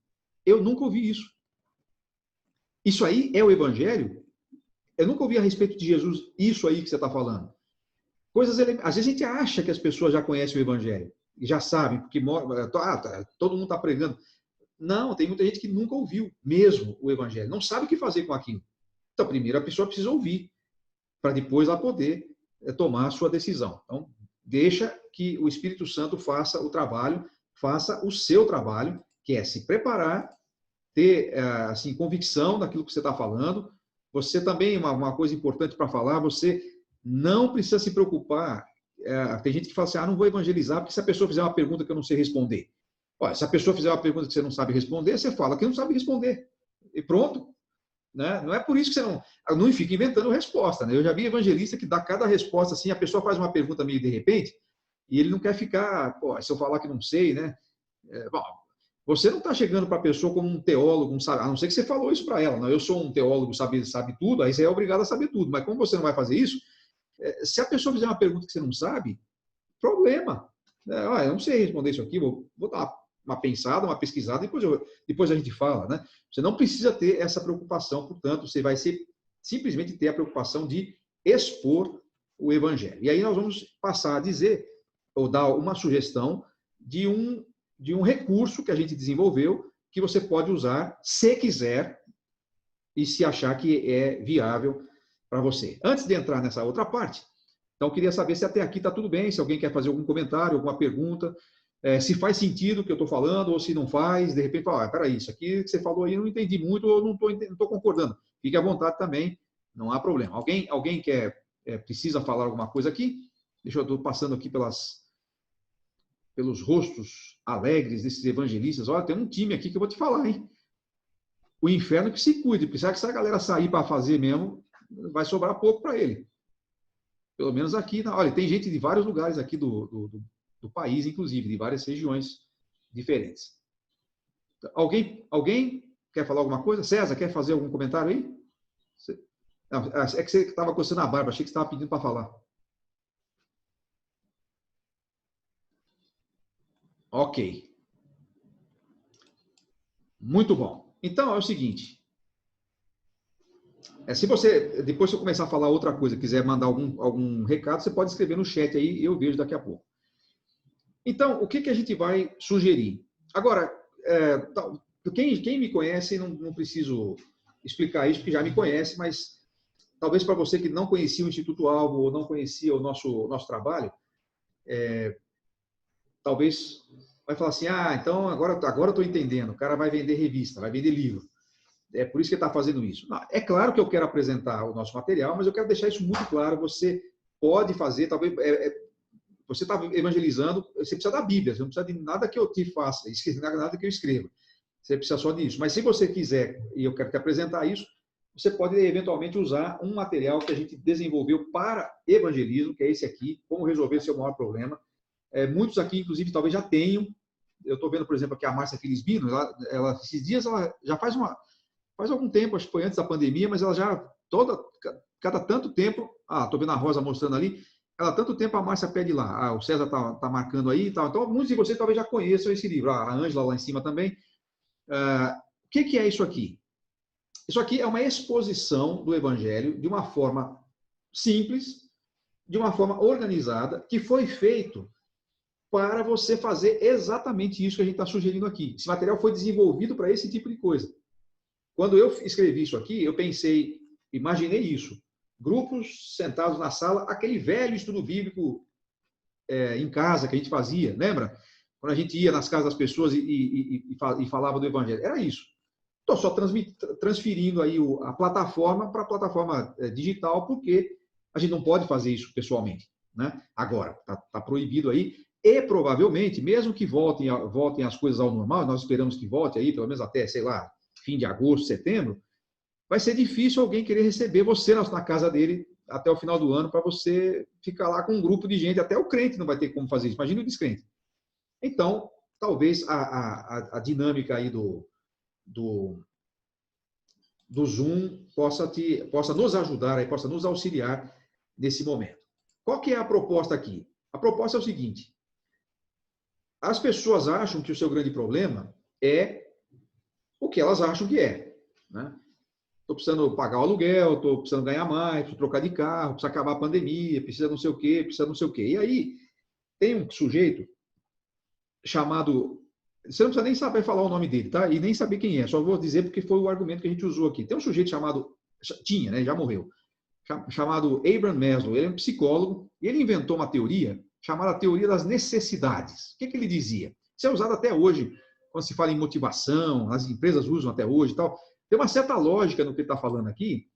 eu nunca ouvi isso. Isso aí é o evangelho? Eu nunca ouvi a respeito de Jesus isso aí que você está falando. Às vezes a gente acha que as pessoas já conhecem o evangelho, e já sabem, porque todo mundo está pregando. Não, tem muita gente que nunca ouviu mesmo o evangelho, não sabe o que fazer com aquilo. Então, primeiro a pessoa precisa ouvir, para depois ela poder tomar a sua decisão. Então, deixa que o Espírito Santo faça o trabalho, faça o seu trabalho, que é se preparar, ter assim, convicção daquilo que você está falando. Você também, uma coisa importante para falar, você não precisa se preocupar. Tem gente que fala assim, não vou evangelizar, porque se a pessoa fizer uma pergunta que eu não sei responder. Olha, se a pessoa fizer uma pergunta que você não sabe responder, você fala que não sabe responder. E pronto. Né? Não é por isso que você não fica inventando resposta. Né? Eu já vi evangelista que dá cada resposta assim, a pessoa faz uma pergunta meio de repente, e ele não quer ficar, se eu falar que não sei, né? Bom, você não está chegando para a pessoa como um teólogo, a não ser que você falou isso para ela. Não, eu sou um teólogo, sabe tudo, aí você é obrigado a saber tudo. Mas como você não vai fazer isso, se a pessoa fizer uma pergunta que você não sabe, problema. Eu não sei responder isso aqui, vou dar uma pensada, uma pesquisada, depois a gente fala. Né? Você não precisa ter essa preocupação, portanto, você vai simplesmente ter a preocupação de expor o evangelho. E aí nós vamos passar a dizer, ou dar uma sugestão de um recurso que a gente desenvolveu, que você pode usar, se quiser, e se achar que é viável para você. Antes de entrar nessa outra parte, então, eu queria saber se até aqui está tudo bem, se alguém quer fazer algum comentário, alguma pergunta, se faz sentido o que eu estou falando, ou se não faz, de repente, peraí, isso aqui que você falou aí, eu não entendi muito, ou não estou concordando. Fique à vontade também, não há problema. Alguém precisa falar alguma coisa aqui? Deixa eu estou passando aqui pelos rostos alegres desses evangelistas. Olha, tem um time aqui que eu vou te falar, hein? O inferno que se cuide, porque se a galera sair para fazer mesmo, vai sobrar pouco para ele. Pelo menos aqui, olha, tem gente de vários lugares aqui do país, inclusive, de várias regiões diferentes. Alguém quer falar alguma coisa? César, quer fazer algum comentário aí? Não, é que você estava coçando a barba, achei que você estava pedindo para falar. Ok. Muito bom. Então, é o seguinte. Se você, depois que eu começar a falar outra coisa, quiser mandar algum recado, você pode escrever no chat aí e eu vejo daqui a pouco. Então, o que a gente vai sugerir? Agora, quem me conhece, não preciso explicar isso, porque já me conhece, mas talvez para você que não conhecia o Instituto Alvo ou não conhecia o nosso trabalho, talvez vai falar assim, então agora eu estou entendendo, o cara vai vender revista, vai vender livro. É por isso que ele está fazendo isso. Não, é claro que eu quero apresentar o nosso material, mas eu quero deixar isso muito claro. Você pode fazer, talvez... você está evangelizando, você precisa da Bíblia, você não precisa de nada que eu te faça, nada que eu escreva. Você precisa só disso. Mas se você quiser, e eu quero te apresentar isso, você pode eventualmente usar um material que a gente desenvolveu para evangelismo, que é esse aqui, como resolver seu maior problema. Muitos aqui, inclusive, talvez já tenham. Eu estou vendo, por exemplo, aqui a Márcia Felisbino, esses dias ela já faz algum tempo, acho que foi antes da pandemia, mas ela já, cada tanto tempo, estou vendo a Rosa mostrando ali, ela tanto tempo a Márcia pede lá, o César está marcando aí e tal. Então, muitos de vocês talvez já conheçam esse livro, a Ângela lá em cima também. O que é isso aqui? Isso aqui é uma exposição do Evangelho de uma forma simples, de uma forma organizada, que foi feito para você fazer exatamente isso que a gente está sugerindo aqui. Esse material foi desenvolvido para esse tipo de coisa. Quando eu escrevi isso aqui, eu pensei, imaginei isso. Grupos sentados na sala, aquele velho estudo bíblico em casa que a gente fazia, lembra? Quando a gente ia nas casas das pessoas e falava do evangelho. Era isso. Estou só transferindo aí a plataforma para a plataforma digital, porque a gente não pode fazer isso pessoalmente, né? Agora, está proibido aí. E provavelmente, mesmo que voltem as coisas ao normal, nós esperamos que volte aí, pelo menos até, sei lá, fim de agosto, setembro, vai ser difícil alguém querer receber você na casa dele até o final do ano para você ficar lá com um grupo de gente. Até o crente não vai ter como fazer isso. Imagina o descrente. Então, talvez a dinâmica aí do Zoom possa nos ajudar, aí, possa nos auxiliar nesse momento. Qual que é a proposta aqui? A proposta é o seguinte: as pessoas acham que o seu grande problema é o que elas acham que é, né? Estou precisando pagar o aluguel, estou precisando ganhar mais, preciso trocar de carro, precisa acabar a pandemia, precisa não sei o quê, precisa não sei o quê. E aí tem um sujeito chamado... Você não precisa nem saber falar o nome dele, tá? E nem saber quem é, só vou dizer porque foi o argumento que a gente usou aqui. Tem um sujeito chamado... Tinha, né? Já morreu. Chamado Abraham Maslow. Ele é um psicólogo e ele inventou uma teoria chamada teoria das necessidades. O que ele dizia? Isso é usado até hoje, quando se fala em motivação, as empresas usam até hoje e tal. Tem uma certa lógica no que ele está falando aqui,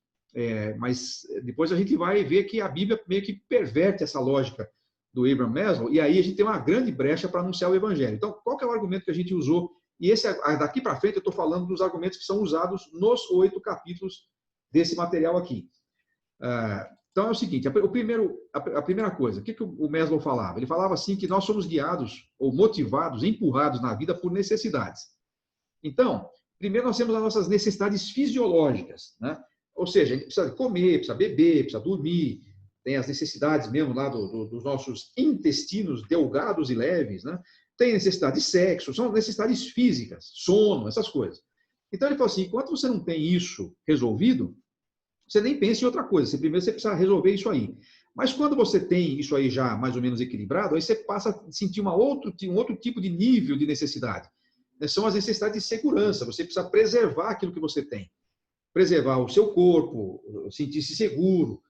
mas depois a gente vai ver que a Bíblia meio que perverte essa lógica do Abraham Maslow, e aí a gente tem uma grande brecha para anunciar o Evangelho. Então, qual que é o argumento que a gente usou? E daqui para frente eu estou falando dos argumentos que são usados nos 8 capítulos desse material aqui. Então é o seguinte, a primeira coisa, o que o Maslow falava? Ele falava assim que nós somos guiados, ou motivados, empurrados na vida por necessidades. Então, primeiro nós temos as nossas necessidades fisiológicas, né? Ou seja, a gente precisa comer, precisa beber, precisa dormir, tem as necessidades mesmo lá dos nossos intestinos delgados e leves, né? Tem necessidade de sexo, são necessidades físicas, sono, essas coisas. Então ele falou assim, enquanto você não tem isso resolvido, você nem pensa em outra coisa, primeiro você precisa resolver isso aí. Mas quando você tem isso aí já mais ou menos equilibrado, aí você passa a sentir um outro tipo de nível de necessidade. São as necessidades de segurança, você precisa preservar aquilo que você tem. Preservar o seu corpo, sentir-se seguro,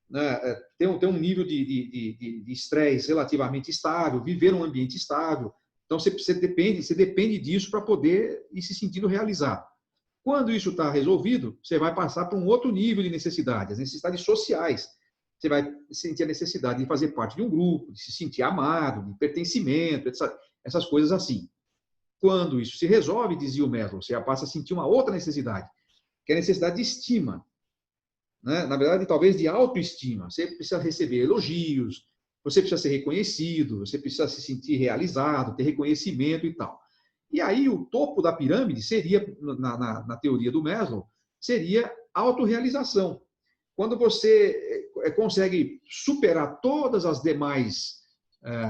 né? ter um nível de estresse relativamente estável, viver num ambiente estável. Então, você depende disso para poder ir se sentindo realizado. Quando isso está resolvido, você vai passar para um outro nível de necessidade, as necessidades sociais. Você vai sentir a necessidade de fazer parte de um grupo, de se sentir amado, de pertencimento, essas coisas assim. Quando isso se resolve, dizia o Maslow, você já passa a sentir uma outra necessidade, que é a necessidade de estima. Né? Na verdade, talvez de autoestima. Você precisa receber elogios, você precisa ser reconhecido, você precisa se sentir realizado, ter reconhecimento e tal. E aí o topo da pirâmide seria, na teoria do Maslow, seria autorrealização. Quando você consegue superar todas as demais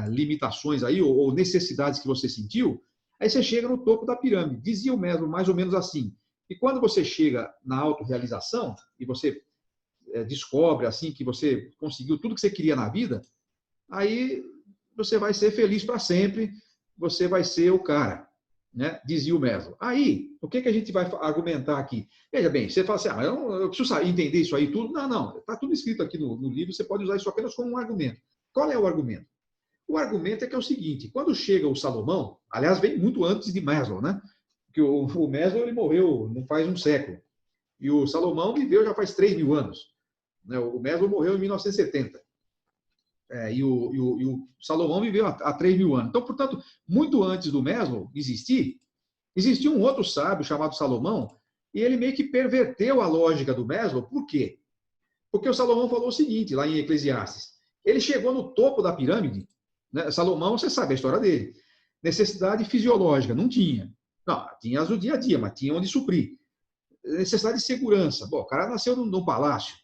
limitações aí, ou necessidades que você sentiu, aí você chega no topo da pirâmide. Dizia o Maslow mais ou menos assim. E quando você chega na autorrealização, e você descobre assim que você conseguiu tudo que você queria na vida, aí você vai ser feliz para sempre, você vai ser o cara, né? Dizia o Maslow. Aí, o que a gente vai argumentar aqui? Veja bem, você fala assim, eu preciso entender isso aí tudo. Não, está tudo escrito aqui no livro, você pode usar isso apenas como um argumento. Qual é o argumento? O argumento é que é o seguinte, quando chega o Salomão, aliás, vem muito antes de Maslow, né? Porque o Maslow ele morreu não faz um século, e o Salomão viveu já faz 3.000 anos. O Maslow morreu em 1970. E o Salomão viveu há 3.000 anos. Então, portanto, muito antes do Maslow existia um outro sábio chamado Salomão, e ele meio que perverteu a lógica do Maslow. Por quê? Porque o Salomão falou o seguinte, lá em Eclesiastes. Ele chegou no topo da pirâmide, né? Salomão, você sabe a história dele. Necessidade fisiológica, não tinha. Não, tinha as do dia a dia, mas tinha onde suprir. Necessidade de segurança. Bom, o cara nasceu no palácio,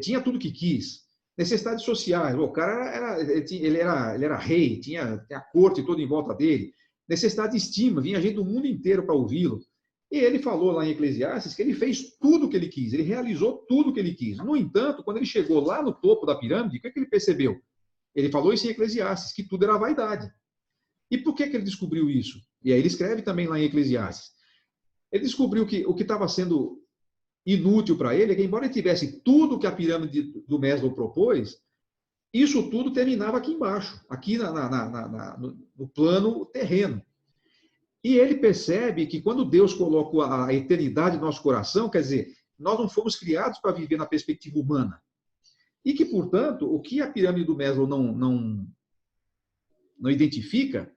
tinha tudo que quis. Necessidades sociais. Bom, o cara ele era rei, tinha a corte toda em volta dele. Necessidade de estima, vinha gente do mundo inteiro para ouvi-lo. E ele falou lá em Eclesiastes que ele fez tudo o que ele quis, ele realizou tudo o que ele quis. No entanto, quando ele chegou lá no topo da pirâmide, o que ele percebeu? Ele falou isso em Eclesiastes, que tudo era vaidade. E por que ele descobriu isso? E aí ele escreve também lá em Eclesiastes. Ele descobriu que o que estava sendo inútil para ele é que, embora ele tivesse tudo que a pirâmide do Maslow propôs, isso tudo terminava aqui embaixo, aqui no plano terreno. E ele percebe que quando Deus coloca a eternidade no nosso coração, quer dizer, nós não fomos criados para viver na perspectiva humana. E que, portanto, o que a pirâmide do Maslow não identifica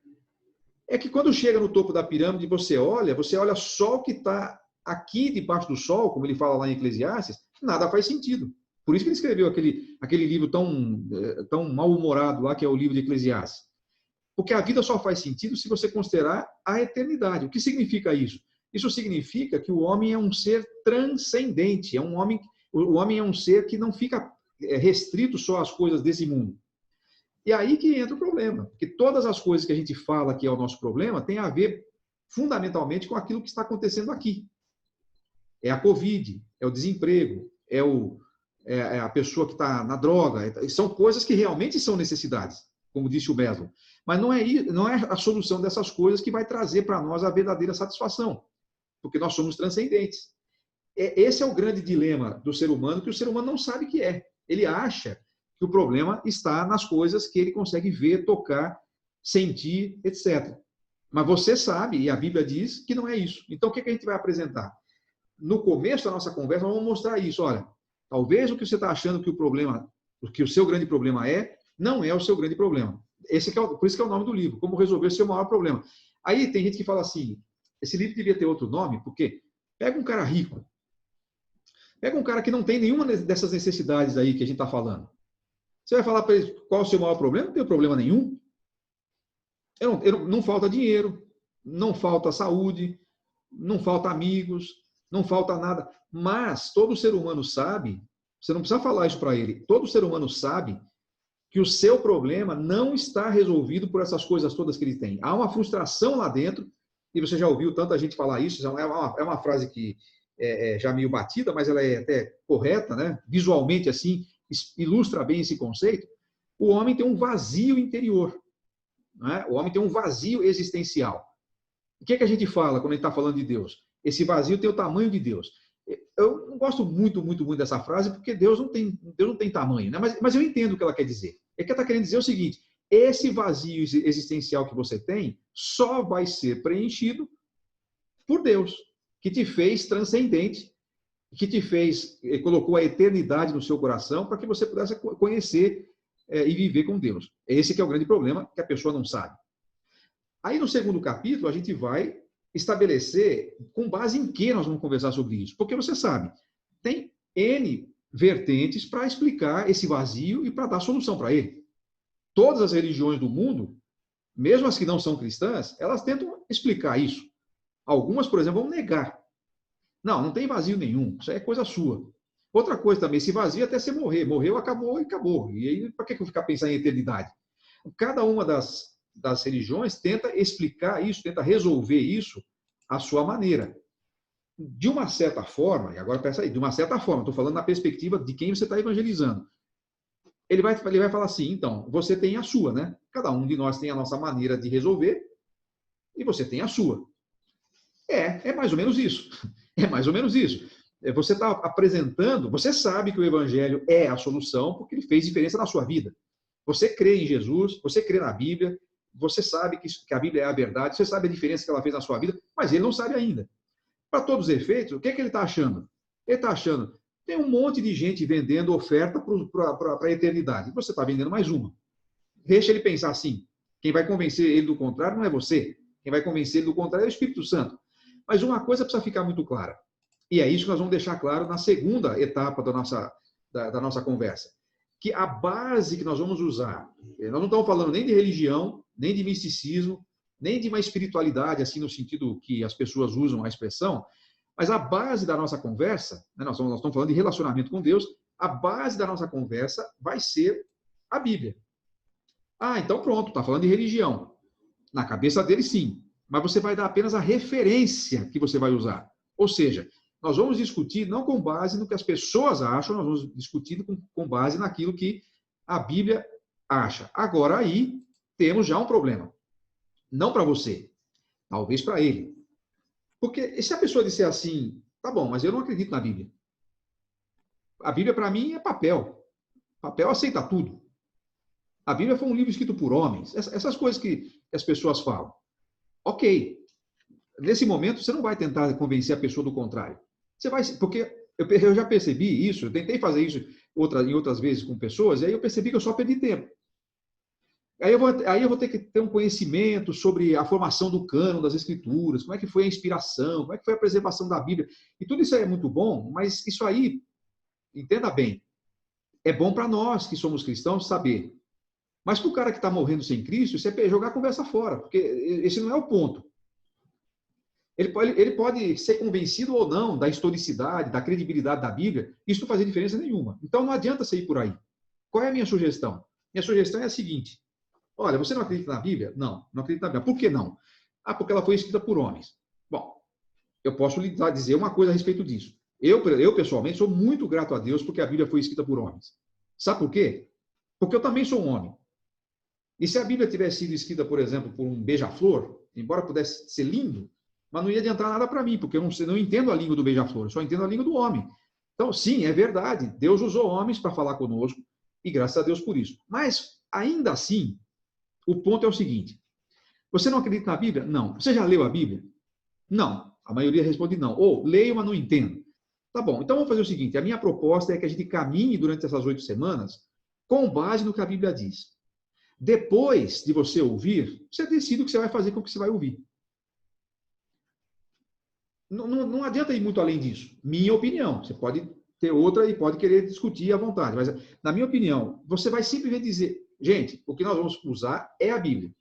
é que quando chega no topo da pirâmide, você olha só o que está aqui debaixo do sol, como ele fala lá em Eclesiastes, nada faz sentido. Por isso que ele escreveu aquele livro tão mal-humorado lá, que é o livro de Eclesiastes. Porque a vida só faz sentido se você considerar a eternidade. O que significa isso? Isso significa que o homem é um ser transcendente, o homem é um ser que não fica restrito só às coisas desse mundo. E aí que entra o problema, porque todas as coisas que a gente fala que é o nosso problema tem a ver fundamentalmente com aquilo que está acontecendo aqui. É a Covid, é o desemprego, é a pessoa que está na droga, são coisas que realmente são necessidades, como disse o Maslow. Mas não é a solução dessas coisas que vai trazer para nós a verdadeira satisfação, porque nós somos transcendentes. Esse é o grande dilema do ser humano, que o ser humano não sabe o que é. Ele acha que o problema está nas coisas que ele consegue ver, tocar, sentir, etc. Mas você sabe, e a Bíblia diz, que não é isso. Então, o que a gente vai apresentar? No começo da nossa conversa, nós vamos mostrar isso. Olha, talvez o que você está achando que o seu grande problema não é o seu grande problema. Por isso que é o nome do livro, Como Resolver o Seu Maior Problema. Aí tem gente que fala assim, esse livro devia ter outro nome, porque pega um cara rico, pega um cara que não tem nenhuma dessas necessidades aí que a gente está falando. Você vai falar para ele qual é o seu maior problema? Não tem problema nenhum. Não falta dinheiro, não falta saúde, não falta amigos, não falta nada. Mas todo ser humano sabe, você não precisa falar isso para ele, todo ser humano sabe que o seu problema não está resolvido por essas coisas todas que ele tem. Há uma frustração lá dentro, e você já ouviu tanta gente falar isso, é uma frase que é já meio batida, mas ela é até correta, né? Visualmente assim, ilustra bem esse conceito. O homem tem um vazio interior, né? O homem tem um vazio existencial. O que a gente fala quando a gente está falando de Deus? Esse vazio tem o tamanho de Deus. Eu não gosto muito dessa frase, porque Deus não tem tamanho, né? Mas eu entendo o que ela quer dizer. É que ela está querendo dizer o seguinte: esse vazio existencial que você tem só vai ser preenchido por Deus, que te fez transcendente, que te colocou a eternidade no seu coração para que você pudesse conhecer e viver com Deus. Esse que é o grande problema, que a pessoa não sabe. Aí no segundo capítulo a gente vai estabelecer com base em que nós vamos conversar sobre isso. Porque você sabe, tem N vertentes para explicar esse vazio e para dar solução para ele. Todas as religiões do mundo, mesmo as que não são cristãs, elas tentam explicar isso. Algumas, por exemplo, vão negar. Não tem vazio nenhum, isso aí é coisa sua. Outra coisa também, esse vazio até você morrer. Morreu, acabou e acabou. E aí, para que eu vou ficar pensando em eternidade? Cada uma das religiões tenta explicar isso, tenta resolver isso à sua maneira. De uma certa forma, e agora pensa aí, de uma certa forma, estou falando na perspectiva de quem você está evangelizando. Ele vai falar assim, então, você tem a sua, né? Cada um de nós tem a nossa maneira de resolver e você tem a sua. É mais ou menos isso. É mais ou menos isso. Você está apresentando, você sabe que o evangelho é a solução porque ele fez diferença na sua vida. Você crê em Jesus, você crê na Bíblia, você sabe que a Bíblia é a verdade, você sabe a diferença que ela fez na sua vida, mas ele não sabe ainda. Para todos os efeitos, o que ele está achando? Ele está achando, tem um monte de gente vendendo oferta para a eternidade. Você está vendendo mais uma. Deixa ele pensar assim. Quem vai convencer ele do contrário não é você. Quem vai convencer ele do contrário é o Espírito Santo. Mas uma coisa precisa ficar muito clara. E é isso que nós vamos deixar claro na segunda etapa da nossa conversa. Que a base que nós vamos usar, nós não estamos falando nem de religião, nem de misticismo, nem de uma espiritualidade, assim, no sentido que as pessoas usam a expressão, mas a base da nossa conversa, né, nós estamos falando de relacionamento com Deus, a base da nossa conversa vai ser a Bíblia. Então pronto, está falando de religião. Na cabeça dele, sim. Mas você vai dar apenas a referência que você vai usar. Ou seja, nós vamos discutir não com base no que as pessoas acham, nós vamos discutir com base naquilo que a Bíblia Acha. Agora aí temos já um problema. Não para você, talvez para ele. Porque se a pessoa disser assim, tá bom, mas eu não acredito na Bíblia. A Bíblia para mim é papel. Papel aceita tudo. A Bíblia foi um livro escrito por homens. Essas coisas que as pessoas falam. Ok. Nesse momento, você não vai tentar convencer a pessoa do contrário. Você vai, porque eu já percebi isso, eu tentei fazer isso em outras vezes com pessoas, e aí eu percebi que eu só perdi tempo. Aí eu vou ter que ter um conhecimento sobre a formação do cânon das escrituras, como é que foi a inspiração, como é que foi a preservação da Bíblia. E tudo isso aí é muito bom, mas isso aí, entenda bem, é bom para nós que somos cristãos saber. Mas para o cara que está morrendo sem Cristo, isso é jogar a conversa fora, porque esse não é o ponto. Ele pode ser convencido ou não da historicidade, da credibilidade da Bíblia, isso não faz diferença nenhuma. Então não adianta você ir por aí. Qual é a minha sugestão? Minha sugestão é a seguinte: olha, você não acredita na Bíblia? Não, não acredito na Bíblia. Por que não? Ah, porque ela foi escrita por homens. Bom, eu posso lhe dizer uma coisa a respeito disso. Eu pessoalmente, sou muito grato a Deus porque a Bíblia foi escrita por homens. Sabe por quê? Porque eu também sou um homem. E se a Bíblia tivesse sido escrita, por exemplo, por um beija-flor, embora pudesse ser lindo, mas não ia adiantar nada para mim, porque eu não entendo a língua do beija-flor, eu só entendo a língua do homem. Então, sim, é verdade, Deus usou homens para falar conosco, e graças a Deus por isso. Mas, ainda assim, o ponto é o seguinte: você não acredita na Bíblia? Não. Você já leu a Bíblia? Não. A maioria responde não. Ou leio, mas não entendo. Tá bom, então vamos fazer o seguinte: a minha proposta é que a gente caminhe durante essas 8 semanas com base no que a Bíblia diz. Depois de você ouvir, você decide o que você vai fazer com o que você vai ouvir. Não adianta ir muito além disso. Minha opinião. Você pode ter outra e pode querer discutir à vontade. Mas, na minha opinião, você vai simplesmente dizer: gente, o que nós vamos usar é a Bíblia.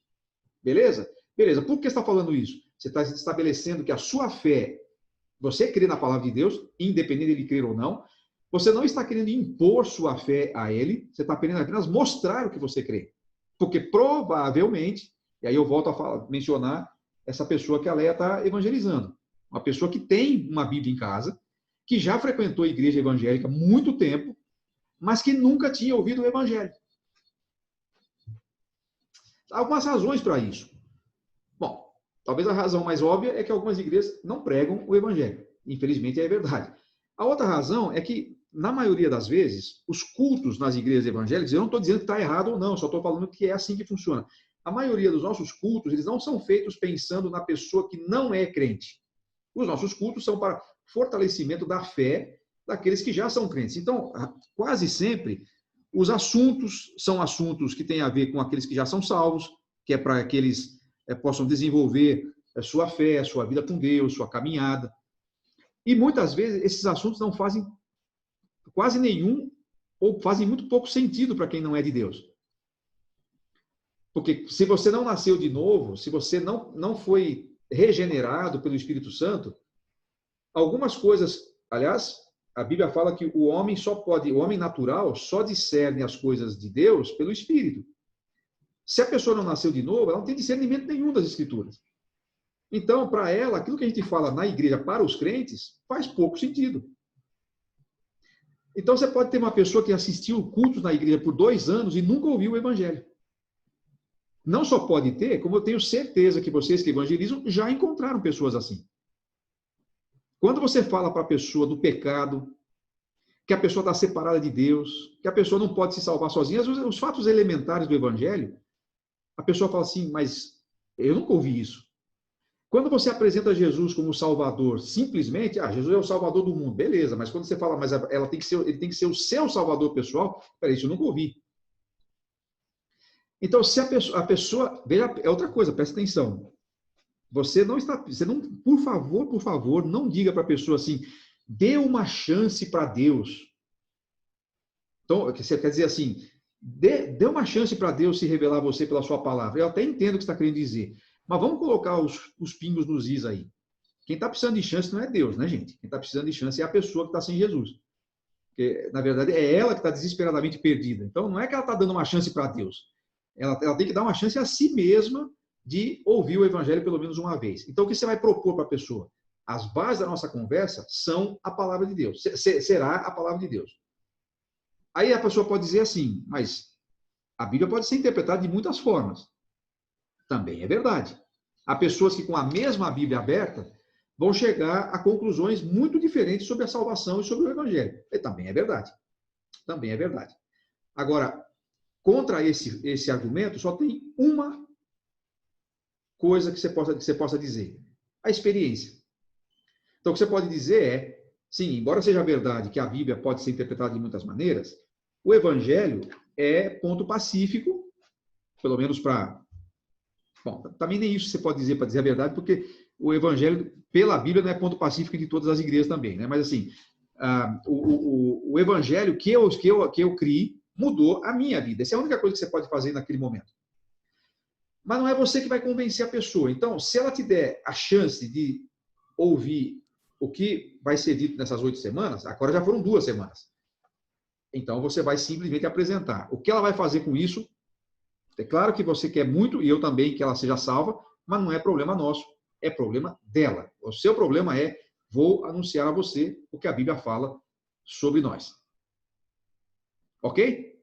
Beleza? Beleza. Por que você está falando isso? Você está estabelecendo que a sua fé, você crê na palavra de Deus, independente de ele crer ou não, você não está querendo impor sua fé a ele, você está querendo apenas mostrar o que você crê. Porque provavelmente, e aí eu volto a mencionar essa pessoa que a Leia está evangelizando. Uma pessoa que tem uma Bíblia em casa, que já frequentou a igreja evangélica há muito tempo, mas que nunca tinha ouvido o evangelho. Há algumas razões para isso. Bom, talvez a razão mais óbvia é que algumas igrejas não pregam o evangelho. Infelizmente é verdade. A outra razão é que, na maioria das vezes, os cultos nas igrejas evangélicas, eu não estou dizendo que está errado ou não, só estou falando que é assim que funciona. A maioria dos nossos cultos, eles não são feitos pensando na pessoa que não é crente. Os nossos cultos são para fortalecimento da fé daqueles que já são crentes. Então, quase sempre, os assuntos são assuntos que têm a ver com aqueles que já são salvos, que é para que eles possam desenvolver a sua fé, a sua vida com Deus, sua caminhada. E muitas vezes esses assuntos não fazem quase nenhum ou fazem muito pouco sentido para quem não é de Deus. Porque se você não nasceu de novo, se você não foi regenerado pelo Espírito Santo, algumas coisas, aliás, a Bíblia fala que o homem natural só discerne as coisas de Deus pelo Espírito. Se a pessoa não nasceu de novo, ela não tem discernimento nenhum das Escrituras. Então, para ela, aquilo que a gente fala na igreja para os crentes faz pouco sentido. Então, você pode ter uma pessoa que assistiu cultos na igreja por 2 anos e nunca ouviu o evangelho. Não só pode ter, como eu tenho certeza que vocês que evangelizam já encontraram pessoas assim. Quando você fala para a pessoa do pecado, que a pessoa está separada de Deus, que a pessoa não pode se salvar sozinha, os fatos elementares do evangelho, a pessoa fala assim, mas eu nunca ouvi isso. Quando você apresenta Jesus como Salvador, simplesmente, Jesus é o Salvador do mundo, beleza, mas quando você fala, mas ele tem que ser o seu Salvador pessoal, peraí, isso eu nunca ouvi. Então, se a pessoa, veja, é outra coisa, presta atenção. Você não, por favor, não diga para a pessoa assim, dê uma chance para Deus. Então, você quer dizer assim, dê uma chance para Deus se revelar a você pela sua palavra. Eu até entendo o que você está querendo dizer, mas vamos colocar os pingos nos is aí. Quem está precisando de chance não é Deus, né, gente? Quem está precisando de chance é a pessoa que está sem Jesus. Porque, na verdade, é ela que está desesperadamente perdida. Então, não é que ela está dando uma chance para Deus. Ela tem que dar uma chance a si mesma de ouvir o evangelho pelo menos uma vez. Então, o que você vai propor para a pessoa? As bases da nossa conversa são a palavra de Deus. Será a palavra de Deus. Aí a pessoa pode dizer assim, mas A Bíblia pode ser interpretada de muitas formas. Também é verdade. Há pessoas que, com a mesma Bíblia aberta, vão chegar a conclusões muito diferentes sobre a salvação e sobre o Evangelho. E também é verdade. Também é verdade. Agora, contra esse argumento, só tem uma coisa que você possa dizer: a experiência. Então, o que você pode dizer é, sim, embora seja verdade que a Bíblia pode ser interpretada de muitas maneiras, o Evangelho é ponto pacífico, pelo menos para... Bom, também nem isso você pode dizer, para dizer a verdade, porque o Evangelho, pela Bíblia, não é ponto pacífico de todas as igrejas também, né? Mas, assim, o Evangelho que eu criei mudou a minha vida. Essa é a única coisa que você pode fazer naquele momento. Mas não é você que vai convencer a pessoa. Então, se ela te der a chance de ouvir o que vai ser dito nessas 8 semanas, agora já foram 2 semanas. Então, você vai simplesmente apresentar. O que ela vai fazer com isso? É claro que você quer muito, e eu também, que ela seja salva, mas não é problema nosso, é problema dela. O seu problema é, vou anunciar a você o que a Bíblia fala sobre nós. Ok?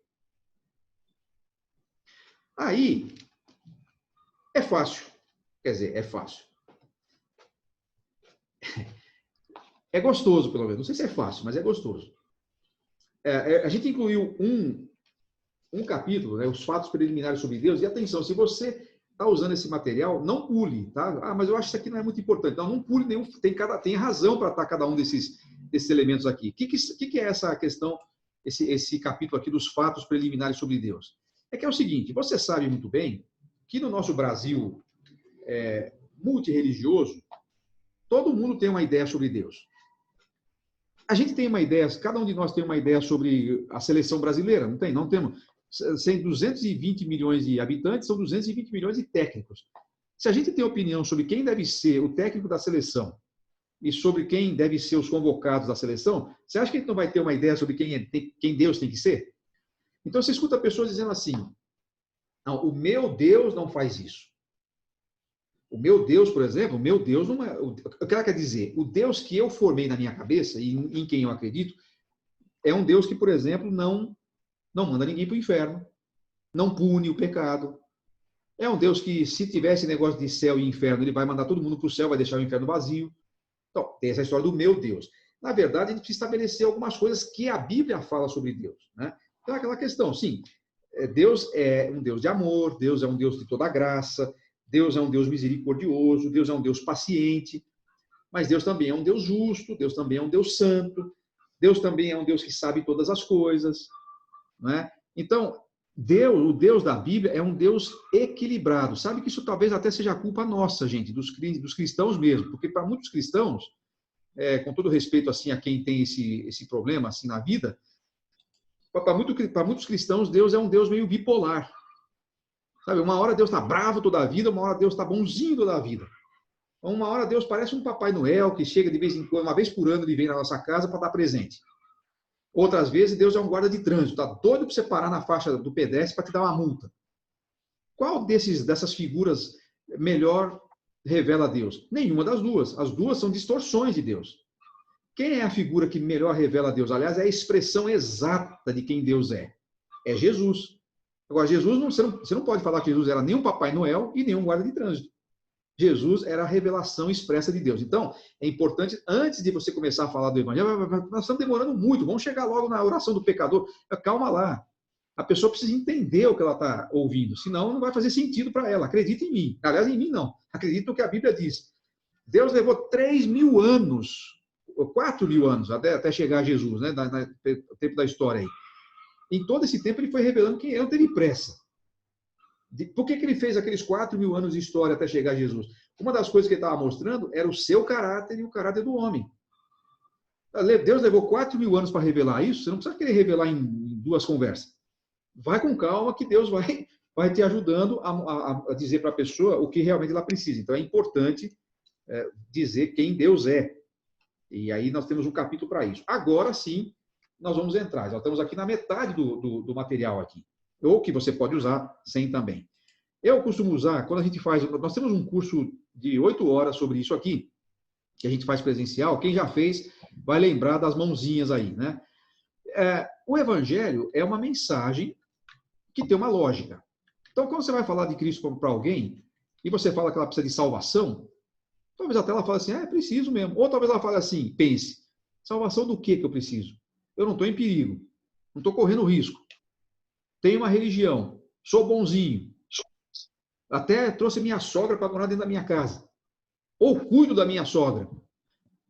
Aí, é fácil. Quer dizer, é fácil. É gostoso, pelo menos. Não sei se é fácil, mas é gostoso. A gente incluiu um capítulo, né, os fatos preliminares sobre Deus, e atenção, se você está usando esse material, não pule, tá? Ah, mas eu acho que isso aqui não é muito importante. Não pule nenhum, tem razão para estar cada um desses elementos aqui. O que é essa questão, esse capítulo aqui dos fatos preliminares sobre Deus? É que é o seguinte, você sabe muito bem que no nosso Brasil multirreligioso, todo mundo tem uma ideia sobre Deus. A gente tem uma ideia, cada um de nós tem uma ideia sobre a seleção brasileira, não tem? Não temos. Sem 220 milhões de habitantes, são 220 milhões de técnicos. Se a gente tem opinião sobre quem deve ser o técnico da seleção e sobre quem deve ser os convocados da seleção, você acha que a gente não vai ter uma ideia sobre quem Deus tem que ser? Então, você escuta pessoas dizendo assim, não, o meu Deus não faz isso. O meu Deus, por exemplo, o meu Deus não é... O que ela quer dizer? O Deus que eu formei na minha cabeça e em quem eu acredito é um Deus que, por exemplo, não manda ninguém para o inferno, não pune o pecado. É um Deus que, se tivesse negócio de céu e inferno, ele vai mandar todo mundo para o céu, vai deixar o inferno vazio. Então, tem essa história do meu Deus. Na verdade, a gente precisa estabelecer algumas coisas que a Bíblia fala sobre Deus, né? Então, aquela questão, sim, Deus é um Deus de amor, Deus é um Deus de toda graça, Deus é um Deus misericordioso, Deus é um Deus paciente, mas Deus também é um Deus justo, Deus também é um Deus santo, Deus também é um Deus que sabe todas as coisas, não é? Então, o Deus da Bíblia é um Deus equilibrado. Sabe que isso talvez até seja culpa nossa, gente, dos cristãos mesmo, porque para muitos cristãos, com todo respeito assim a quem tem esse problema assim na vida, para muitos cristãos Deus é um Deus meio bipolar. Sabe, uma hora Deus está bravo toda a vida, uma hora Deus está bonzinho toda a vida. Uma hora Deus parece um Papai Noel que chega de vez em quando, uma vez por ano, ele vem na nossa casa para dar presente. Outras vezes, Deus é um guarda de trânsito, está doido para você parar na faixa do pedestre para te dar uma multa. Qual dessas figuras melhor revela Deus? Nenhuma das duas. As duas são distorções de Deus. Quem é a figura que melhor revela Deus? Aliás, é a expressão exata de quem Deus é. É Jesus. Agora, Jesus, você não pode falar que Jesus era nem um Papai Noel e nem um guarda de trânsito. Jesus era a revelação expressa de Deus. Então, é importante, antes de você começar a falar do Evangelho, nós estamos demorando muito, vamos chegar logo na oração do pecador. Calma lá. A pessoa precisa entender o que ela está ouvindo, senão não vai fazer sentido para ela. Acredita em mim. Aliás, em mim não. Acredita no que a Bíblia diz. Deus levou 3.000 anos, 4.000 anos, até chegar a Jesus, né? No tempo da história aí. Em todo esse tempo, ele foi revelando quem ele não teve pressa. Por que ele fez aqueles 4.000 anos de história até chegar a Jesus? Uma das coisas que ele estava mostrando era o seu caráter e o caráter do homem. Deus levou 4.000 anos para revelar isso, você não precisa querer revelar em 2 conversas. Vai com calma que Deus vai te ajudando a dizer para a pessoa o que realmente ela precisa. Então é importante dizer quem Deus é. E aí nós temos um capítulo para isso. Agora sim, nós vamos entrar. Já estamos aqui na metade do material aqui. Ou que você pode usar sem também. Eu costumo usar, quando a gente faz... Nós temos um curso de 8 horas sobre isso aqui, que a gente faz presencial. Quem já fez vai lembrar das mãozinhas aí, né? O Evangelho é uma mensagem que tem uma lógica. Então, quando você vai falar de Cristo para alguém, e você fala que ela precisa de salvação, talvez até ela fale assim, é preciso mesmo. Ou talvez ela fale assim, pense, salvação do que eu preciso? Eu não estou em perigo, não estou correndo risco. Tenho uma religião, sou bonzinho. Até trouxe minha sogra para morar dentro da minha casa. Ou cuido da minha sogra.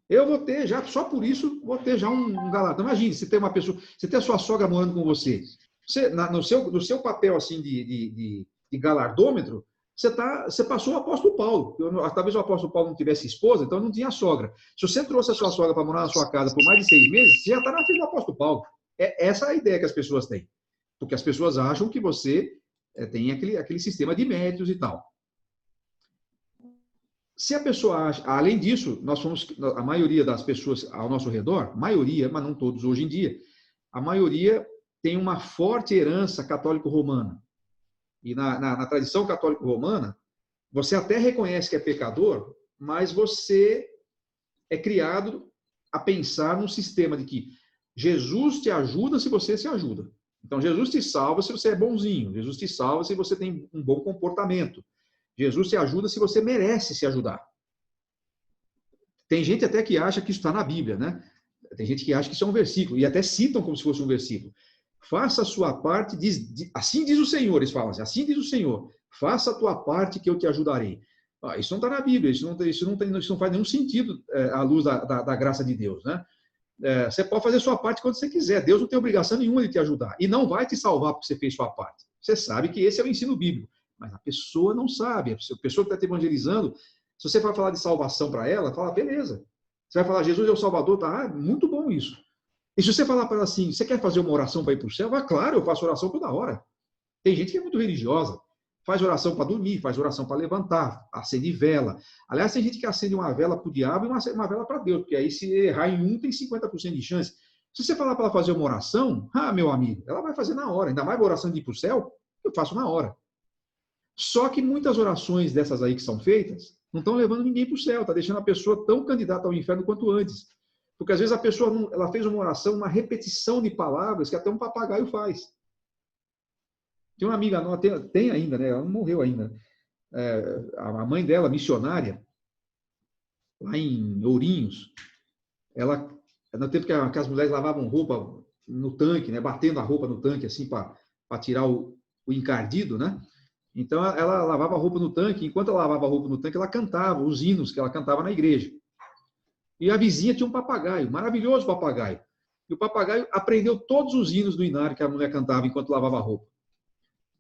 Eu vou ter já, só por isso, vou ter já um galardão. Imagine, se tem uma pessoa, você tem a sua sogra morando com você. Você no seu papel assim de galardômetro, você passou o apóstolo Paulo. Talvez o apóstolo Paulo não tivesse esposa, então não tinha sogra. Se você trouxe a sua sogra para morar na sua casa por mais de 6 meses, você já está na frente do apóstolo Paulo. Essa é a ideia que as pessoas têm. Porque as pessoas acham que você tem aquele sistema de méritos e tal. Se a pessoa acha, além disso, a maioria das pessoas ao nosso redor, maioria, mas não todos hoje em dia, a maioria tem uma forte herança católico-romana. E na tradição católico-romana, você até reconhece que é pecador, mas você é criado a pensar num sistema de que Jesus te ajuda se você se ajuda. Então, Jesus te salva se você é bonzinho. Jesus te salva se você tem um bom comportamento. Jesus te ajuda se você merece se ajudar. Tem gente até que acha que isso está na Bíblia, né? Tem gente que acha que isso é um versículo, e até citam como se fosse um versículo. Faça a sua parte, assim diz o Senhor, eles falam assim, assim diz o Senhor, faça a tua parte que eu te ajudarei. Isso não está na Bíblia, isso não faz nenhum sentido à luz da graça de Deus, né? Você pode fazer a sua parte quando você quiser, Deus não tem obrigação nenhuma de te ajudar, e não vai te salvar porque você fez sua parte. Você sabe que esse é o ensino bíblico, mas a pessoa não sabe, a pessoa que está te evangelizando, se você vai falar de salvação para ela, fala, beleza. Você vai falar, Jesus é o Salvador, tá? Muito bom isso. E se você falar para ela assim, você quer fazer uma oração para ir para o céu? Vai, claro, eu faço oração toda hora. Tem gente que é muito religiosa, faz oração para dormir, faz oração para levantar, acende vela. Aliás, tem gente que acende uma vela para o diabo e uma vela para Deus, porque aí se errar em um, tem 50% de chance. Se você falar para ela fazer uma oração, meu amigo, ela vai fazer na hora. Ainda mais uma oração de ir para o céu, eu faço na hora. Só que muitas orações dessas aí que são feitas não estão levando ninguém para o céu, está deixando a pessoa tão candidata ao inferno quanto antes. Porque às vezes a pessoa ela fez uma oração, uma repetição de palavras que até um papagaio faz. Tem uma amiga nossa, tem ainda, né? Ela não morreu ainda. A mãe dela, missionária, lá em Ourinhos, ela, no tempo que as mulheres lavavam roupa no tanque, né? Batendo a roupa no tanque, assim, para tirar o encardido, né? Então, ela lavava a roupa no tanque. Enquanto ela lavava a roupa no tanque, ela cantava os hinos que ela cantava na igreja. E a vizinha tinha um papagaio, maravilhoso papagaio. E o papagaio aprendeu todos os hinos do inário que a mulher cantava enquanto lavava a roupa.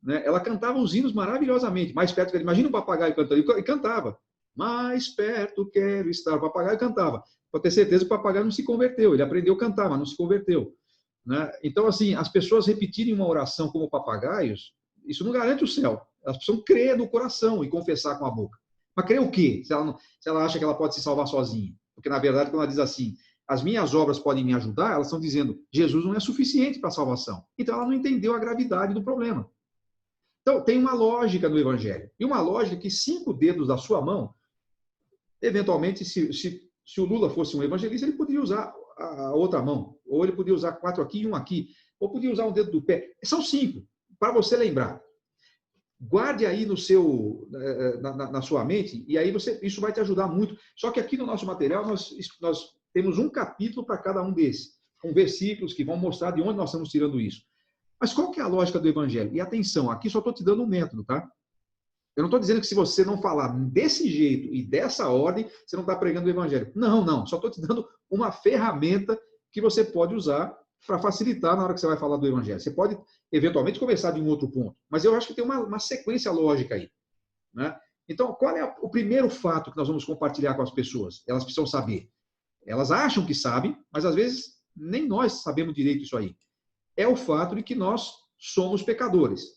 Né? Ela cantava os hinos maravilhosamente. Mais perto, imagina um papagaio cantando. E cantava. Mais perto quero estar. O papagaio cantava. Para ter certeza que o papagaio não se converteu. Ele aprendeu a cantar, mas não se converteu. Né? Então, assim, as pessoas repetirem uma oração como papagaios, isso não garante o céu. Elas precisam crer no coração e confessar com a boca. Mas crer o quê? Se ela acha que ela pode se salvar sozinha. Porque, na verdade, quando ela diz assim, as minhas obras podem me ajudar, elas estão dizendo, Jesus não é suficiente para a salvação. Então, ela não entendeu a gravidade do problema. Então, tem uma lógica no Evangelho. E uma lógica que 5 dedos da sua mão, eventualmente, se o Lula fosse um evangelista, ele poderia usar a outra mão. Ou ele poderia usar 4 aqui e 1 aqui. Ou poderia usar um dedo do pé. São 5, para você lembrar. Guarde aí na sua mente, e aí isso vai te ajudar muito. Só que aqui no nosso material, nós temos um capítulo para cada um desses, com versículos que vão mostrar de onde nós estamos tirando isso. Mas qual que é a lógica do Evangelho? E atenção, aqui só estou te dando um método, tá? Eu não estou dizendo que se você não falar desse jeito e dessa ordem, você não está pregando o Evangelho. Não. Só estou te dando uma ferramenta que você pode usar para facilitar na hora que você vai falar do Evangelho. Você pode, eventualmente, começar de um outro ponto. Mas eu acho que tem uma sequência lógica aí. Né? Então, qual é o primeiro fato que nós vamos compartilhar com as pessoas? Elas precisam saber. Elas acham que sabem, mas às vezes nem nós sabemos direito isso aí. É o fato de que nós somos pecadores.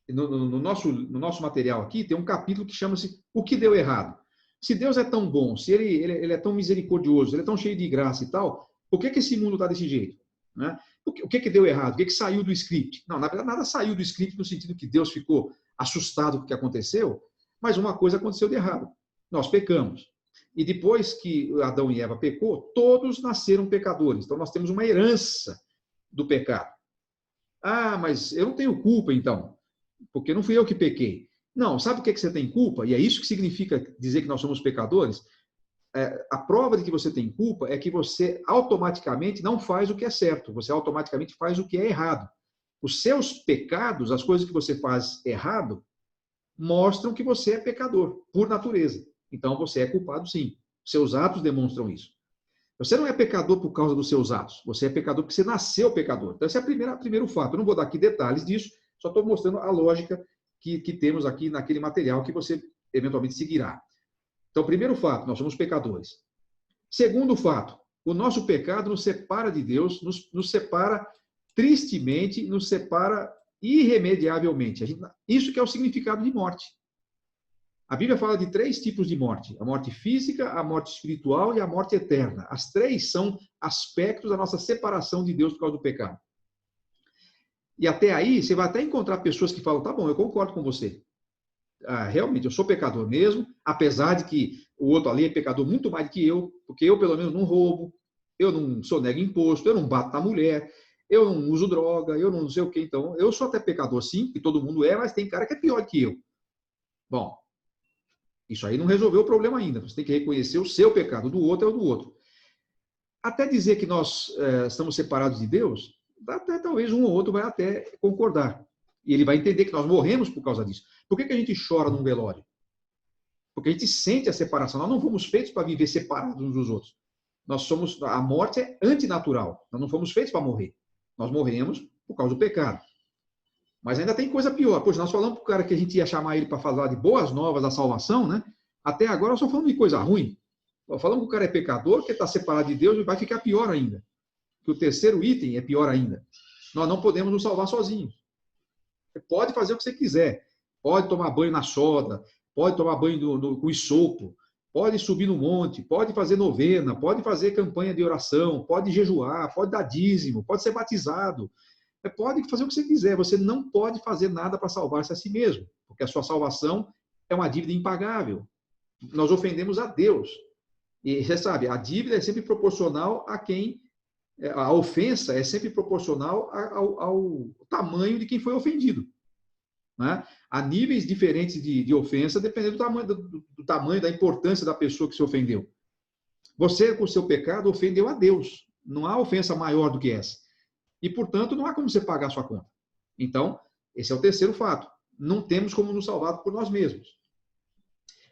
No nosso material aqui tem um capítulo que chama-se O que deu errado. Se Deus é tão bom, se ele é tão misericordioso, ele é tão cheio de graça e tal, por que esse mundo está desse jeito? Né? O que deu errado? O que saiu do script? Não, na verdade, nada saiu do script no sentido que Deus ficou assustado com o que aconteceu, mas uma coisa aconteceu de errado. Nós pecamos. E depois que Adão e Eva pecou, todos nasceram pecadores. Então, nós temos uma herança do pecado. Ah, mas eu não tenho culpa, então, porque não fui eu que pequei. Não, sabe o que você tem culpa? E é isso que significa dizer que nós somos pecadores? A prova de que você tem culpa é que você automaticamente não faz o que é certo, você automaticamente faz o que é errado. Os seus pecados, as coisas que você faz errado, mostram que você é pecador, por natureza. Então você é culpado, sim. Seus atos demonstram isso. Você não é pecador por causa dos seus atos, você é pecador porque você nasceu pecador. Então esse é o primeiro fato. Eu não vou dar aqui detalhes disso, só estou mostrando a lógica que temos aqui naquele material que você eventualmente seguirá. Então, primeiro fato, nós somos pecadores. Segundo fato, o nosso pecado nos separa de Deus, nos separa tristemente, nos separa irremediavelmente. Isso que é o significado de morte. A Bíblia fala de 3 tipos de morte: a morte física, a morte espiritual e a morte eterna. As 3 são aspectos da nossa separação de Deus por causa do pecado. E até aí, você vai até encontrar pessoas que falam, tá bom, eu concordo com você. Realmente, eu sou pecador mesmo, apesar de que o outro ali é pecador muito mais do que eu, porque eu, pelo menos, não roubo, eu não sonego imposto, eu não bato na mulher, eu não uso droga, eu não sei o que. Então, eu sou até pecador sim, que todo mundo é, mas tem cara que é pior que eu. Bom, isso aí não resolveu o problema ainda. Você tem que reconhecer o seu pecado, do outro é o do outro. Até dizer que nós estamos separados de Deus, até talvez um ou outro vai até concordar. E ele vai entender que nós morremos por causa disso. Por que a gente chora num velório? Porque a gente sente a separação. Nós não fomos feitos para viver separados uns dos outros. A morte é antinatural. Nós não fomos feitos para morrer. Nós morremos por causa do pecado. Mas ainda tem coisa pior. Poxa, nós falamos para o cara que a gente ia chamar ele para falar de boas novas da salvação, né? Até agora nós só falamos de coisa ruim. Falamos que o cara é pecador, que está separado de Deus, e vai ficar pior ainda. Que o terceiro item é pior ainda. Nós não podemos nos salvar sozinhos. Você pode fazer o que você quiser. Pode tomar banho na soda, pode tomar banho com isopo, pode subir no monte, pode fazer novena, pode fazer campanha de oração, pode jejuar, pode dar dízimo, pode ser batizado. Pode fazer o que você quiser. Você não pode fazer nada para salvar-se a si mesmo, porque a sua salvação é uma dívida impagável. Nós ofendemos a Deus. E você sabe, a dívida é sempre proporcional a quem... A ofensa é sempre proporcional ao tamanho de quem foi ofendido. Né? Há níveis diferentes de ofensa, dependendo do tamanho, da importância da pessoa que se ofendeu. Você, com o seu pecado, ofendeu a Deus. Não há ofensa maior do que essa. E, portanto, não há como você pagar a sua conta. Então, esse é o terceiro fato. Não temos como nos salvar por nós mesmos.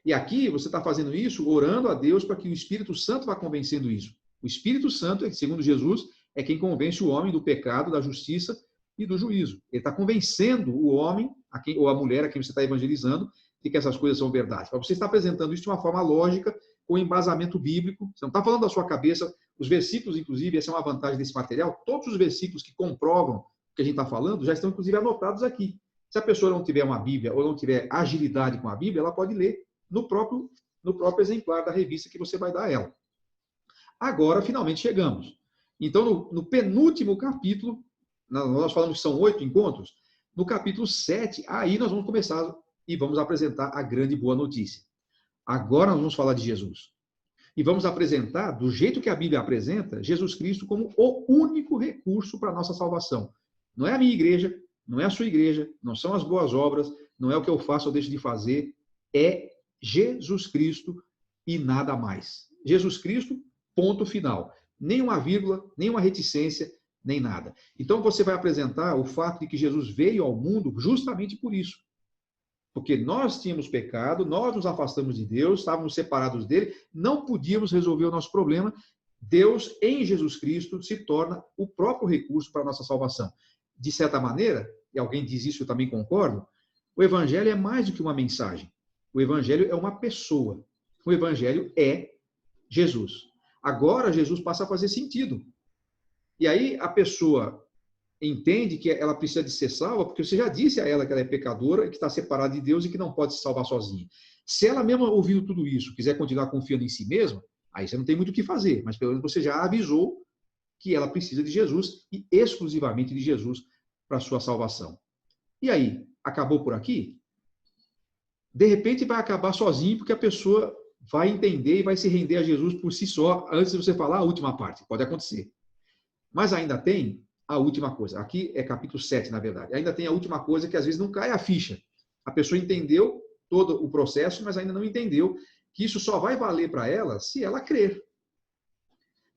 E aqui, você está fazendo isso orando a Deus para que o Espírito Santo vá convencendo isso. O Espírito Santo, segundo Jesus, é quem convence o homem do pecado, da justiça e do juízo. Ele está convencendo o homem, ou a mulher a quem você está evangelizando, de que essas coisas são verdade. Você está apresentando isso de uma forma lógica, com embasamento bíblico. Você não está falando da sua cabeça. Os versículos, inclusive, essa é uma vantagem desse material, todos os versículos que comprovam o que a gente está falando já estão, inclusive, anotados aqui. Se a pessoa não tiver uma Bíblia ou não tiver agilidade com a Bíblia, ela pode ler no próprio exemplar da revista que você vai dar a ela. Agora, finalmente, chegamos. Então, no penúltimo capítulo, nós falamos que são 8 encontros, no capítulo 7, aí nós vamos começar e vamos apresentar a grande boa notícia. Agora nós vamos falar de Jesus. E vamos apresentar, do jeito que a Bíblia apresenta, Jesus Cristo como o único recurso para a nossa salvação. Não é a minha igreja, não é a sua igreja, não são as boas obras, não é o que eu faço ou deixo de fazer, é Jesus Cristo e nada mais. Jesus Cristo, ponto final. Nem uma vírgula, nem uma reticência, nem nada. Então você vai apresentar o fato de que Jesus veio ao mundo justamente por isso. Porque nós tínhamos pecado, nós nos afastamos de Deus, estávamos separados dele, não podíamos resolver o nosso problema. Deus, em Jesus Cristo, se torna o próprio recurso para a nossa salvação. De certa maneira, e alguém diz isso, eu também concordo, o Evangelho é mais do que uma mensagem. O Evangelho é uma pessoa. O Evangelho é Jesus. Agora, Jesus passa a fazer sentido. E aí a pessoa entende que ela precisa de ser salva, porque você já disse a ela que ela é pecadora, que está separada de Deus e que não pode se salvar sozinha. Se ela mesma ouviu tudo isso, quiser continuar confiando em si mesma, aí você não tem muito o que fazer, mas pelo menos você já avisou que ela precisa de Jesus e exclusivamente de Jesus para a sua salvação. E aí, acabou por aqui? De repente vai acabar sozinho, porque a pessoa vai entender e vai se render a Jesus por si só, antes de você falar a última parte. Pode acontecer. Mas ainda tem a última coisa. Aqui é capítulo 7, na verdade. Ainda tem a última coisa que às vezes não cai a ficha. A pessoa entendeu todo o processo, mas ainda não entendeu que isso só vai valer para ela se ela crer.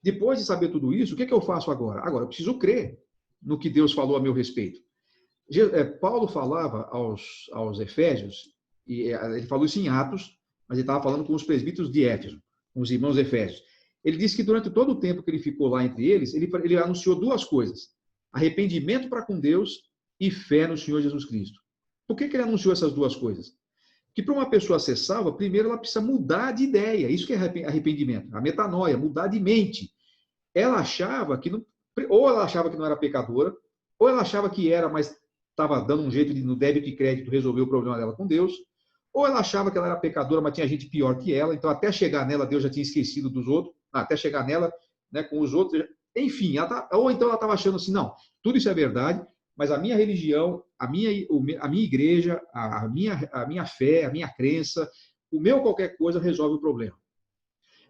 Depois de saber tudo isso, o que eu faço agora? Agora eu preciso crer no que Deus falou a meu respeito. Paulo falava aos Efésios, e ele falou isso em Atos, mas ele estava falando com os presbíteros de Éfeso, com os irmãos Efésios. Ele disse que durante todo o tempo que ele ficou lá entre eles, ele anunciou duas coisas: arrependimento para com Deus e fé no Senhor Jesus Cristo. Por que ele anunciou essas duas coisas? Que para uma pessoa ser salva, primeiro ela precisa mudar de ideia. Isso que é arrependimento, a metanoia, mudar de mente. Ela achava que não, ou ela achava que não era pecadora, ou ela achava que era, mas estava dando um jeito de, no débito e crédito, resolver o problema dela com Deus, ou ela achava que ela era pecadora, mas tinha gente pior que ela, então até chegar nela, Deus já tinha esquecido dos outros, até chegar nela, né, com os outros, enfim, ou então ela estava achando assim, não, tudo isso é verdade, mas a minha religião, a minha igreja, a minha fé, a minha crença, o meu qualquer coisa resolve o problema.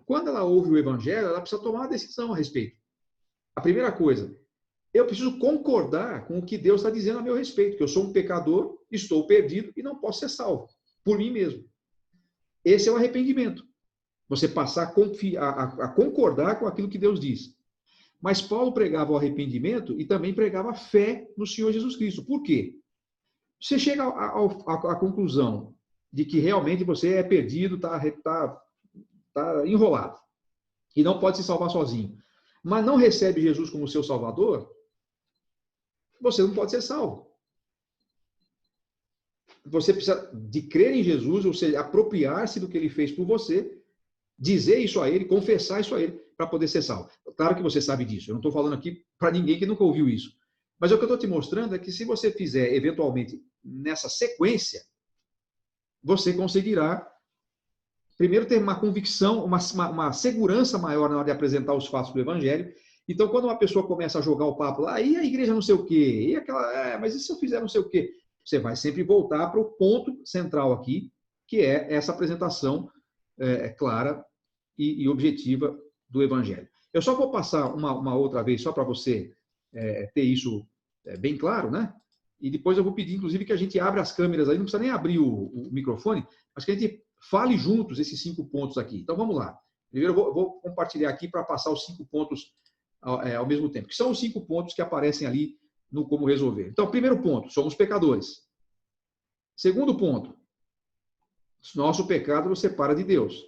Quando ela ouve o evangelho, ela precisa tomar uma decisão a respeito. A primeira coisa, eu preciso concordar com o que Deus está dizendo a meu respeito, que eu sou um pecador, estou perdido e não posso ser salvo por mim mesmo. Esse é o arrependimento. Você passar a concordar com aquilo que Deus diz. Mas Paulo pregava o arrependimento e também pregava fé no Senhor Jesus Cristo. Por quê? Você chega à conclusão de que realmente você é perdido, está enrolado e não pode se salvar sozinho, mas não recebe Jesus como seu salvador, você não pode ser salvo. Você precisa de crer em Jesus, ou seja, apropriar-se do que ele fez por você, dizer isso a ele, confessar isso a ele, para poder ser salvo. Claro que você sabe disso, eu não estou falando aqui para ninguém que nunca ouviu isso. Mas o que eu estou te mostrando é que se você fizer, eventualmente, nessa sequência, você conseguirá, primeiro, ter uma convicção, uma segurança maior na hora de apresentar os fatos do Evangelho. Então, quando uma pessoa começa a jogar o papo lá, e a igreja não sei o quê, e aquela, mas e se eu fizer não sei o quê? Você vai sempre voltar para o ponto central aqui, que é essa apresentação clara e objetiva do Evangelho. Eu só vou passar uma outra vez, só para você ter isso bem claro, né? E depois eu vou pedir, inclusive, que a gente abra as câmeras aí, não precisa nem abrir o microfone, mas que a gente fale juntos esses 5 pontos aqui. Então, vamos lá. Primeiro, eu vou compartilhar aqui para passar os 5 pontos ao mesmo tempo, que são os 5 pontos que aparecem ali no como resolver. Então, primeiro ponto, somos pecadores. Segundo ponto, nosso pecado nos separa de Deus.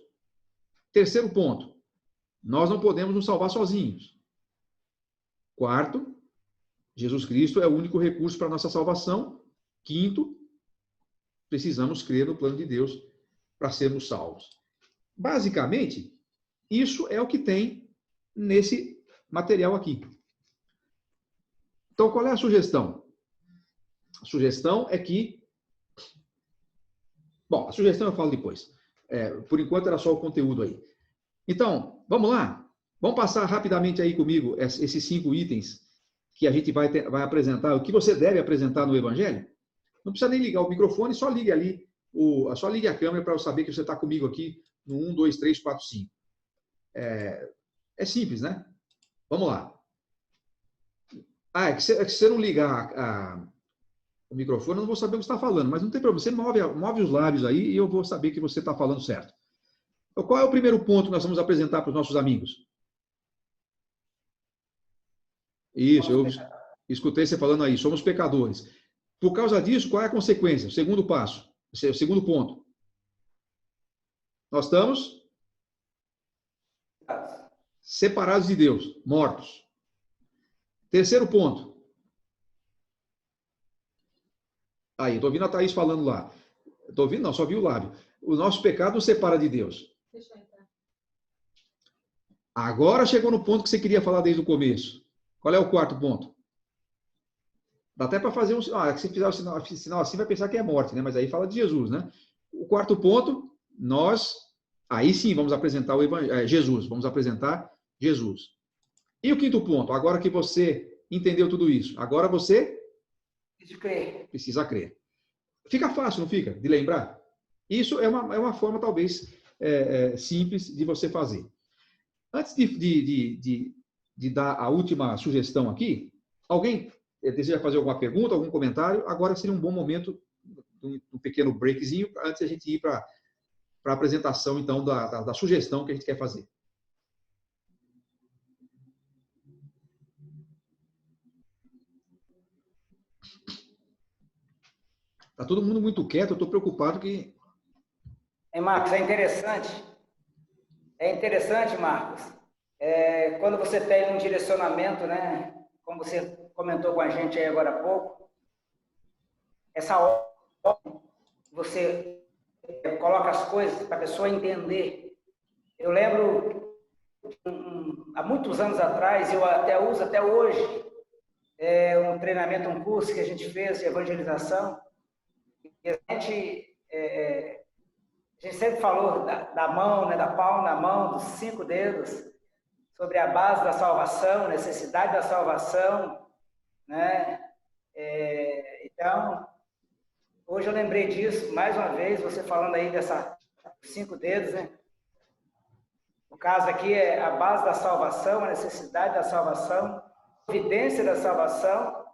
Terceiro ponto, nós não podemos nos salvar sozinhos. Quarto, Jesus Cristo é o único recurso para a nossa salvação. Quinto, precisamos crer no plano de Deus para sermos salvos. Basicamente, isso é o que tem nesse material aqui. Então, qual é a sugestão? A sugestão é que... Bom, a sugestão eu falo depois. Por enquanto era só o conteúdo aí. Então, vamos lá? Vamos passar rapidamente aí comigo esses 5 itens que a gente vai apresentar, o que você deve apresentar no Evangelho. Não precisa nem ligar o microfone, só ligue ali, só ligue a câmera para eu saber que você está comigo aqui no 1, 2, 3, 4, 5. É simples, né? Vamos lá. É que se você não ligar o microfone, eu não vou saber o que você está falando, mas não tem problema. Você move os lábios aí e eu vou saber que você está falando certo. Então, qual é o primeiro ponto que nós vamos apresentar para os nossos amigos? Isso, eu escutei você falando aí, somos pecadores. Por causa disso, qual é a consequência? O segundo passo, o segundo ponto. Nós estamos separados de Deus, mortos. Terceiro ponto. Aí, estou ouvindo a Thaís falando lá. Estou ouvindo? Não, só vi o lábio. O nosso pecado nos separa de Deus. Deixa eu entrar. Agora chegou no ponto que você queria falar desde o começo. Qual é o quarto ponto? Dá até para fazer um... se fizer o sinal assim, vai pensar que é morte, né? Mas aí fala de Jesus, né? O quarto ponto, aí sim vamos apresentar Jesus. Vamos apresentar Jesus. E o quinto ponto? Agora que você entendeu tudo isso, agora você precisa crer. Fica fácil, não fica? De lembrar? Isso é uma forma, talvez, simples de você fazer. Antes de dar a última sugestão aqui, Alguém deseja fazer alguma pergunta, algum comentário? Agora seria um bom momento, um pequeno breakzinho, antes de a gente ir para a apresentação, então, da sugestão que a gente quer fazer. Está todo mundo muito quieto, eu estou preocupado que... Marcos, é interessante, Marcos, quando você tem um direcionamento, né, como você comentou com a gente aí agora há pouco, essa hora você coloca as coisas para a pessoa entender. Eu lembro, há muitos anos atrás, eu até uso até hoje, um treinamento, um curso que a gente fez de evangelização, e a gente sempre falou da mão, né, da palma na mão, dos 5 dedos, sobre a base da salvação, necessidade da salvação, né? Então, hoje eu lembrei disso, mais uma vez, você falando aí dessa 5 dedos, né? O caso aqui é a base da salvação, a necessidade da salvação, a evidência da salvação,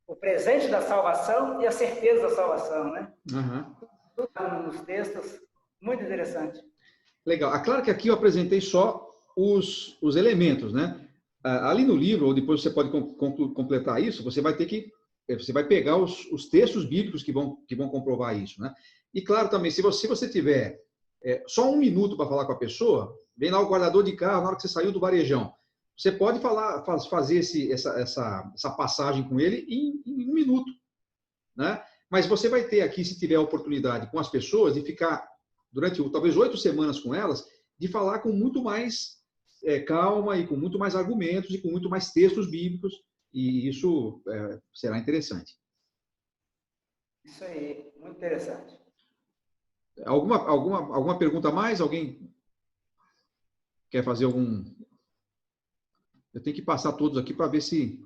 o presente da salvação e a certeza da salvação, né? Uhum. Tudo nos textos, muito interessante. Legal. Claro que aqui eu apresentei só os elementos, né? Ali no livro, ou depois você pode completar isso, você vai ter que... Você vai pegar os textos bíblicos que vão comprovar isso, né? E claro também, se você tiver só 1 minuto para falar com a pessoa, vem lá o guardador de carro na hora que você saiu do varejão. Você pode fazer essa passagem com ele em 1 minuto, né? Mas você vai ter aqui, se tiver a oportunidade com as pessoas, de ficar durante talvez 8 semanas com elas, de falar com muito mais calma e com muito mais argumentos e com muito mais textos bíblicos, e isso será interessante. Isso aí, muito interessante. Alguma pergunta a mais? Alguém quer fazer algum... Eu tenho que passar todos aqui para ver se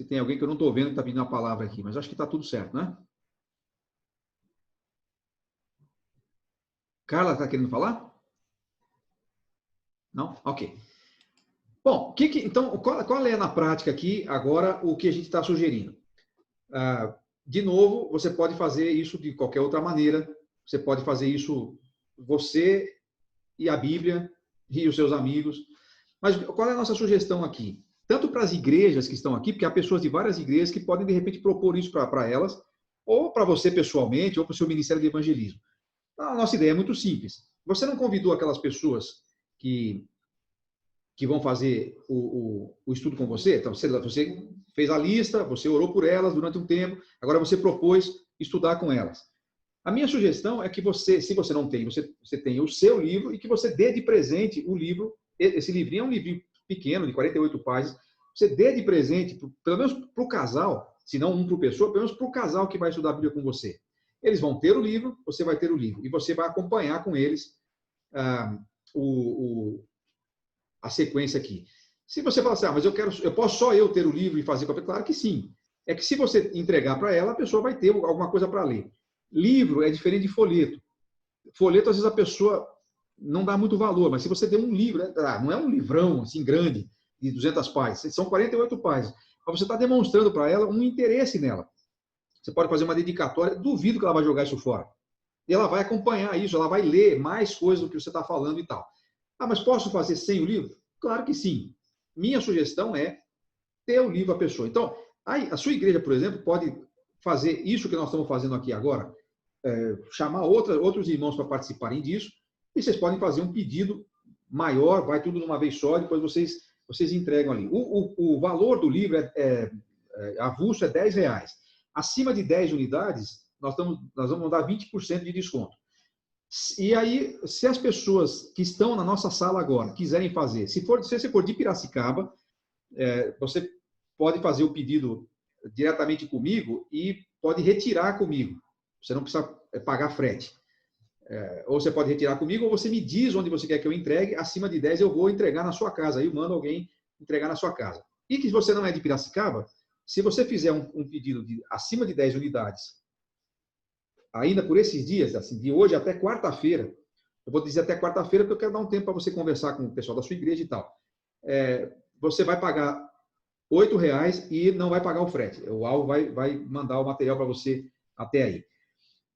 tem alguém que eu não estou vendo que está pedindo a palavra aqui, mas acho que está tudo certo, né? Carla está querendo falar? Não? Ok. Bom, então, qual é na prática aqui, agora, o que a gente está sugerindo? De novo, você pode fazer isso de qualquer outra maneira. Você pode fazer isso você e a Bíblia e os seus amigos. Mas qual é a nossa sugestão aqui? Tanto para as igrejas que estão aqui, porque há pessoas de várias igrejas que podem, de repente, propor isso para elas, ou para você pessoalmente, ou para o seu ministério de evangelismo. A nossa ideia é muito simples. Você não convidou aquelas pessoas que vão fazer o estudo com você? Então, você fez a lista, você orou por elas durante um tempo, agora você propôs estudar com elas. A minha sugestão é que você, se você não tem, você tenha o seu livro e que você dê de presente o livro. Esse livrinho é um livrinho pequeno, de 48 páginas. Você dê de presente, pelo menos para o casal, se não um para o pessoa, pelo menos para o casal que vai estudar a Bíblia com você. Eles vão ter o livro, você vai ter o livro. E você vai acompanhar com eles a sequência aqui. Se você falar assim, mas eu posso só eu ter o livro e fazer cópia? Claro que sim. É que se você entregar para ela, a pessoa vai ter alguma coisa para ler. Livro é diferente de folheto. Folheto, às vezes, a pessoa não dá muito valor, mas se você der um livro, não é um livrão assim grande, de 200 páginas, são 48 páginas, mas você está demonstrando para ela um interesse nela. Você pode fazer uma dedicatória, duvido que ela vai jogar isso fora. E ela vai acompanhar isso, ela vai ler mais coisas do que você está falando e tal. Mas posso fazer sem o livro? Claro que sim. Minha sugestão é ter o livro à pessoa. Então, a sua igreja, por exemplo, pode fazer isso que nós estamos fazendo aqui agora, chamar outros irmãos para participarem disso, e vocês podem fazer um pedido maior, vai tudo de uma vez só, depois vocês entregam ali. O valor do livro avulso é R$10. Acima de 10 unidades, nós vamos dar 20% de desconto. E aí, se as pessoas que estão na nossa sala agora quiserem fazer, se você for de Piracicaba, você pode fazer o pedido diretamente comigo e pode retirar comigo. Você não precisa pagar frete. Ou você pode retirar comigo, ou você me diz onde você quer que eu entregue. Acima de 10 eu vou entregar na sua casa. Aí eu mando alguém entregar na sua casa. E que você não é de Piracicaba, se você fizer um pedido acima de 10 unidades, ainda por esses dias, assim, de hoje até quarta-feira, eu vou dizer até quarta-feira porque eu quero dar um tempo para você conversar com o pessoal da sua igreja e tal. você vai pagar R$ 8 e não vai pagar o frete. O Alvo vai mandar o material para você até aí.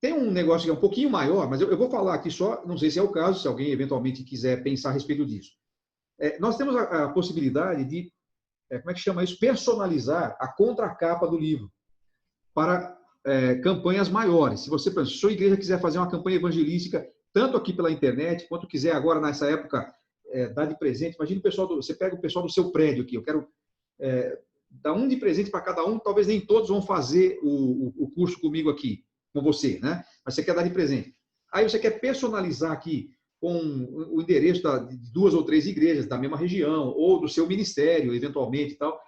Tem um negócio que é um pouquinho maior, mas eu vou falar aqui só, não sei se é o caso, se alguém eventualmente quiser pensar a respeito disso. Nós temos a possibilidade de, como é que chama isso? Personalizar a contracapa do livro para campanhas maiores. Se você, por exemplo, se a sua igreja quiser fazer uma campanha evangelística, tanto aqui pela internet, quanto quiser agora, nessa época, dar de presente, imagina o pessoal, você pega o pessoal do seu prédio aqui, eu quero dar um de presente para cada um, talvez nem todos vão fazer o curso comigo aqui, com você, né? Mas você quer dar de presente. Aí você quer personalizar aqui com o endereço de 2 ou 3 igrejas da mesma região, ou do seu ministério, eventualmente e tal.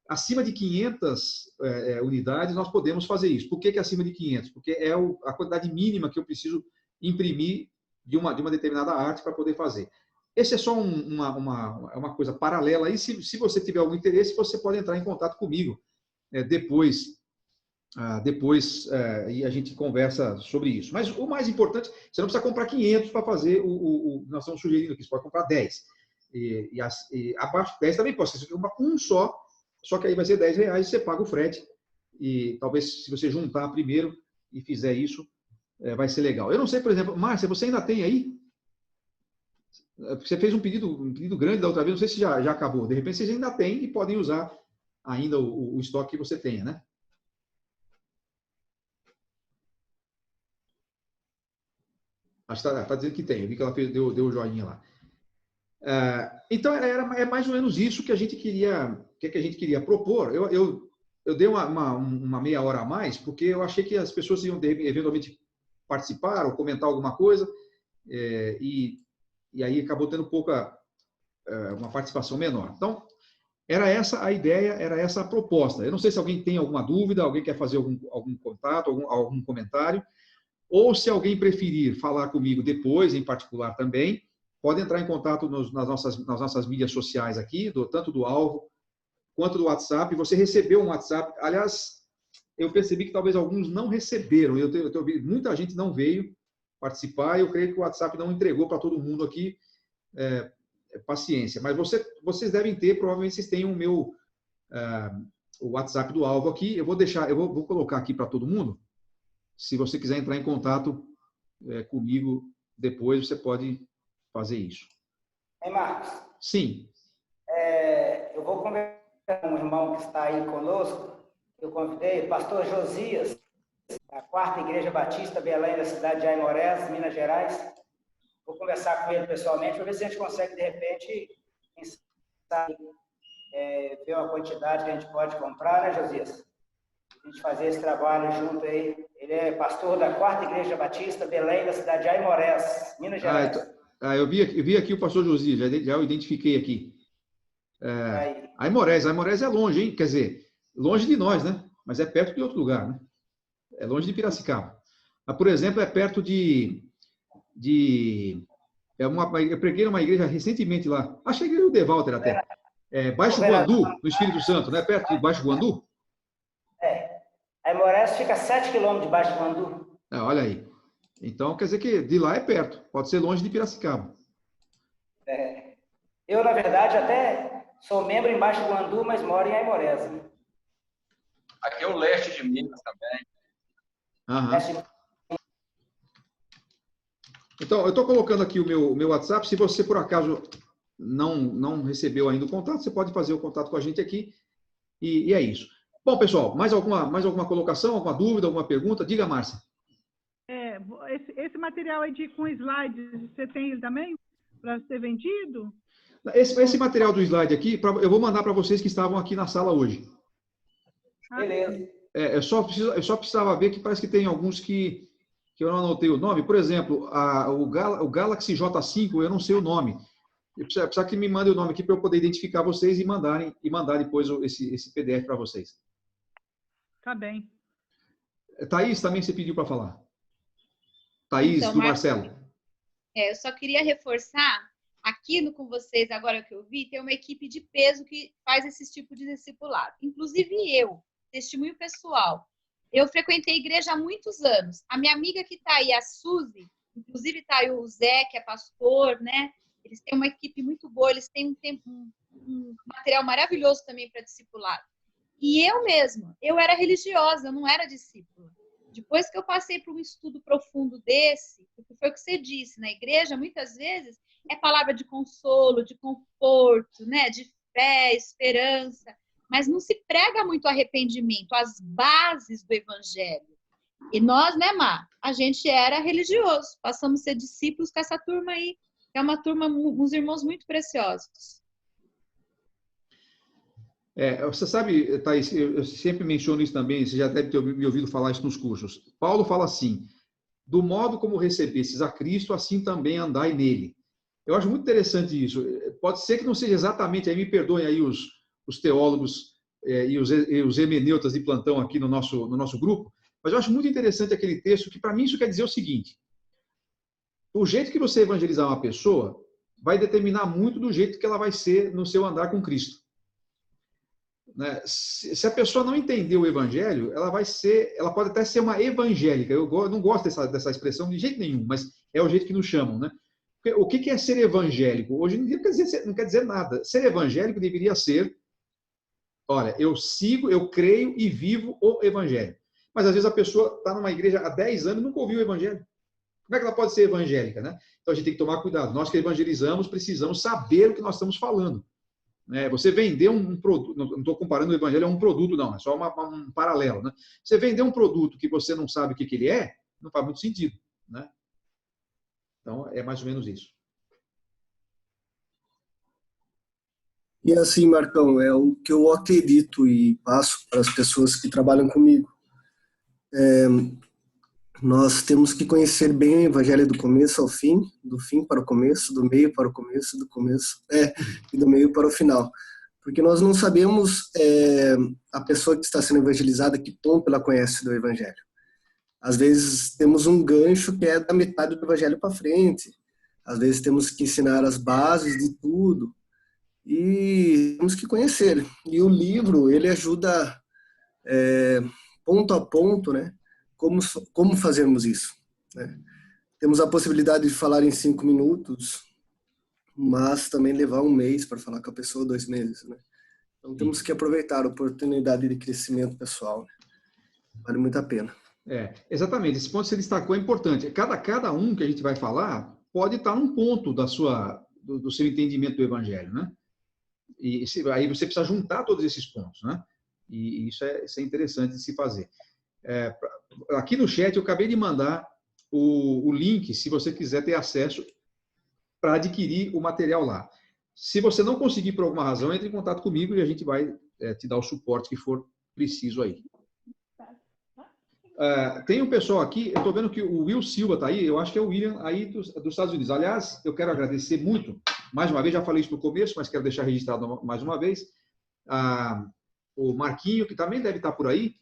Acima de 500 unidades, nós podemos fazer isso. Por que acima de 500? Porque é a quantidade mínima que eu preciso imprimir de uma determinada arte para poder fazer. Esse é só uma coisa paralela. Aí, se você tiver algum interesse, você pode entrar em contato comigo depois e a gente conversa sobre isso. Mas o mais importante, você não precisa comprar 500 para fazer nós estamos sugerindo aqui, você pode comprar 10. E abaixo de 10 também pode ser. Você compra um só que aí vai ser R$ 10 e você paga o frete. E talvez, se você juntar primeiro e fizer isso, vai ser legal. Eu não sei, por exemplo, Márcia, você ainda tem aí? Você fez um pedido grande da outra vez, não sei se já acabou. De repente, vocês ainda têm e podem usar ainda o estoque que você tenha, né? Acho que está dizendo que tem. Eu vi que ela deu o joinha lá. Então, é mais ou menos isso que a gente queria propor. Eu dei uma meia hora a mais, porque eu achei que as pessoas iam eventualmente participar ou comentar alguma coisa, e aí acabou tendo uma participação menor. Então, era essa a ideia, era essa a proposta. Eu não sei se alguém tem alguma dúvida, alguém quer fazer algum contato, algum comentário, ou se alguém preferir falar comigo depois, em particular também, pode entrar em contato nas nossas mídias sociais aqui, tanto do Alvo quanto do WhatsApp. Você recebeu um WhatsApp. Aliás, eu percebi que talvez alguns não receberam. Muita gente não veio participar. Eu creio que o WhatsApp não entregou para todo mundo aqui. Paciência. Mas vocês devem ter, provavelmente vocês têm o WhatsApp do Alvo aqui. Eu vou colocar aqui para todo mundo. Se você quiser entrar em contato comigo depois, você pode fazer isso. Hein, Marcos? Sim. Eu vou conversar com um irmão que está aí conosco. Eu convidei o pastor Josias, da 4ª Igreja Batista Belém, da cidade de Aimorés, Minas Gerais. Vou conversar com ele pessoalmente para ver se a gente consegue, de repente, ver uma quantidade que a gente pode comprar, né, Josias? A gente fazer esse trabalho junto aí. Ele é pastor da 4ª Igreja Batista Belém, da cidade de Aimorés, Minas Gerais. Eu vi aqui o pastor Josias, já o identifiquei aqui. Aimorés é longe, hein? Quer dizer, longe de nós, né? Mas é perto de outro lugar, né? É longe de Piracicaba. Por exemplo, é perto eu preguei numa igreja recentemente lá. Acho que é a igreja do Devalter até. Baixo Guandu, no Espírito Santo, não é perto de Baixo Guandu? Aimorés fica a 7 quilômetros de Baixo Guandu. Olha aí. Então, quer dizer que de lá é perto. Pode ser longe de Piracicaba. Eu, na verdade, até sou membro em Baixo Guandu, mas moro em Aimorés. Né? Aqui é o leste de Minas também. Uhum. Então, eu estou colocando aqui o meu WhatsApp. Se você, por acaso, não recebeu ainda o contato, você pode fazer o contato com a gente aqui. E é isso. Bom, pessoal, mais alguma colocação, alguma dúvida, alguma pergunta? Diga, Márcia. Esse material aí com slides, você tem ele também para ser vendido? Esse material do slide aqui, eu vou mandar para vocês que estavam aqui na sala hoje. Beleza. Eu só precisava ver que parece que tem alguns que eu não anotei o nome. Por exemplo, o Galaxy J5, eu não sei o nome. Eu preciso que me mande o nome aqui para eu poder identificar vocês e mandar depois esse PDF para vocês. Tá bem. Thaís, também você pediu para falar. Thaís, então, do Marcelo. Eu só queria reforçar, aqui com vocês, agora que eu vi, tem uma equipe de peso que faz esse tipo de discipulado. Inclusive eu, testemunho pessoal. Eu frequentei a igreja há muitos anos. A minha amiga que está aí, a Suzy, inclusive está aí o Zé, que é pastor, né? Eles têm uma equipe muito boa, eles têm um material maravilhoso também para discipulado. E eu mesma, eu era religiosa, eu não era discípula. Depois que eu passei por um estudo profundo desse, porque foi o que você disse, na igreja, muitas vezes, é palavra de consolo, de conforto, né? De fé, esperança, mas não se prega muito arrependimento, as bases do evangelho. E nós, né, Má? A gente era religioso, passamos a ser discípulos com essa turma aí, que é uma turma, uns irmãos muito preciosos. Você sabe, Thaís, eu sempre menciono isso também, você já deve ter me ouvido falar isso nos cursos. Paulo fala assim, do modo como recebestes a Cristo, assim também andai nele. Eu acho muito interessante isso. Pode ser que não seja exatamente, aí me perdoem aí os teólogos e os hermeneutas de plantão aqui no nosso grupo, mas eu acho muito interessante aquele texto, que para mim isso quer dizer o seguinte, o jeito que você evangelizar uma pessoa vai determinar muito do jeito que ela vai ser no seu andar com Cristo. Se a pessoa não entender o evangelho, ela pode até ser uma evangélica. Eu não gosto dessa expressão de jeito nenhum, mas é o jeito que nos chamam, né? Porque o que é ser evangélico? Hoje em dia não quer dizer nada. Ser evangélico deveria ser, olha, eu sigo, eu creio e vivo o evangelho. Mas às vezes a pessoa está numa igreja há 10 anos e nunca ouviu o evangelho. Como é que ela pode ser evangélica, né? Então a gente tem que tomar cuidado. Nós que evangelizamos precisamos saber o que nós estamos falando. Você vender um produto, não estou comparando o evangelho a um produto, não, é só um paralelo. Né? Você vender um produto que você não sabe o que ele é, não faz muito sentido. Né? Então, é mais ou menos isso. E assim, Marcão, é o que eu acredito e passo para as pessoas que trabalham comigo. Nós temos que conhecer bem o evangelho do começo ao fim, do fim para o começo, do meio para o começo, e do meio para o final. Porque nós não sabemos a pessoa que está sendo evangelizada, que ponto ela conhece do evangelho. Às vezes temos um gancho que é da metade do evangelho para frente. Às vezes temos que ensinar as bases de tudo. E temos que conhecer. E o livro, ele ajuda ponto a ponto, né? Como fazermos isso? Né? Temos a possibilidade de falar em 5 minutos, mas também levar 1 mês para falar com a pessoa, 2 meses. Né? Então temos que aproveitar a oportunidade de crescimento pessoal. Né? Vale muito a pena. Exatamente, esse ponto que você destacou é importante. Cada um que a gente vai falar pode estar num ponto do seu entendimento do evangelho, né? E aí você precisa juntar todos esses pontos, né? E isso é interessante de se fazer. Aqui no chat eu acabei de mandar o link, se você quiser ter acesso para adquirir o material lá. Se você não conseguir por alguma razão, entre em contato comigo e a gente vai te dar o suporte que for preciso aí. Tem um pessoal aqui, eu estou vendo que o Will Silva está aí, eu acho que é o William aí dos Estados Unidos. Aliás, eu quero agradecer muito, mais uma vez, já falei isso no começo, mas quero deixar registrado mais uma vez, o Marquinho, que também deve estar por aí,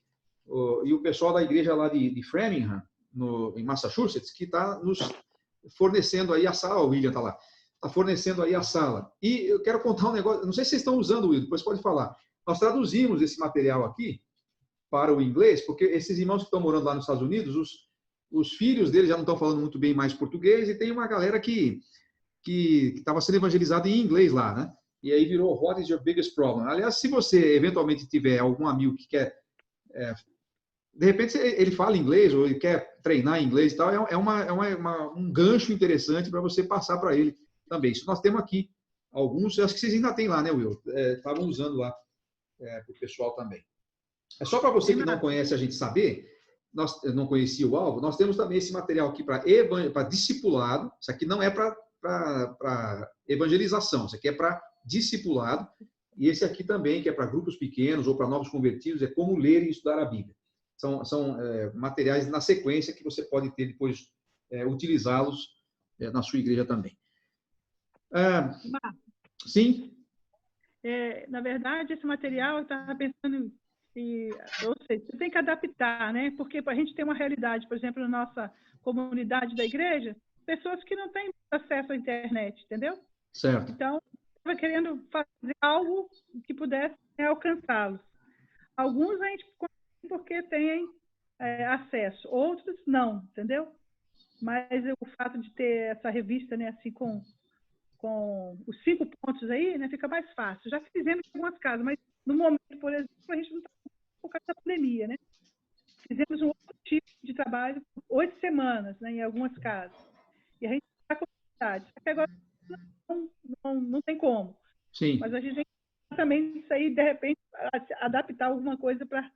e o pessoal da igreja lá de Framingham, em Massachusetts, que está nos fornecendo aí a sala, o William está lá, está fornecendo aí a sala. E eu quero contar um negócio, não sei se vocês estão usando, Will, depois pode falar. Nós traduzimos esse material aqui para o inglês, porque esses irmãos que estão morando lá nos Estados Unidos, os filhos deles já não estão falando muito bem mais português, e tem uma galera que estava sendo evangelizada em inglês lá, né? E aí virou What is your biggest problem? Aliás, se você eventualmente tiver algum amigo que quer de repente ele fala inglês ou ele quer treinar inglês e tal, um gancho interessante para você passar para ele também. Isso nós temos aqui alguns, acho que vocês ainda têm lá, né, Will? Estavam usando lá para o pessoal também. É só para você que não conhece a gente saber, nós não conhecia o alvo, nós temos também esse material aqui para discipulado, isso aqui não é para evangelização, isso aqui é para discipulado, e esse aqui também, que é para grupos pequenos ou para novos convertidos, é como ler e estudar a Bíblia. São materiais na sequência que você pode ter depois utilizá-los na sua igreja também. Sim? Na verdade, esse material, eu estava pensando, ou seja, você tem que adaptar, né? Porque a gente tem uma realidade, por exemplo, na nossa comunidade da igreja, pessoas que não têm acesso à internet, entendeu? Certo. Então, eu estava querendo fazer algo que pudesse alcançá-los. Alguns a gente consegue porque têm acesso, outros não, entendeu? Mas o fato de ter essa revista, né, assim, com com os 5 pontos aí, né, fica mais fácil. Já fizemos em algumas casas, mas no momento, por exemplo, a gente não está por causa da pandemia, né? Fizemos um outro tipo de trabalho por 8 semanas, né, em algumas casas. E a gente está com dificuldade. Só que agora não tem como. Sim. Mas a gente tem que também sair, de repente, adaptar alguma coisa para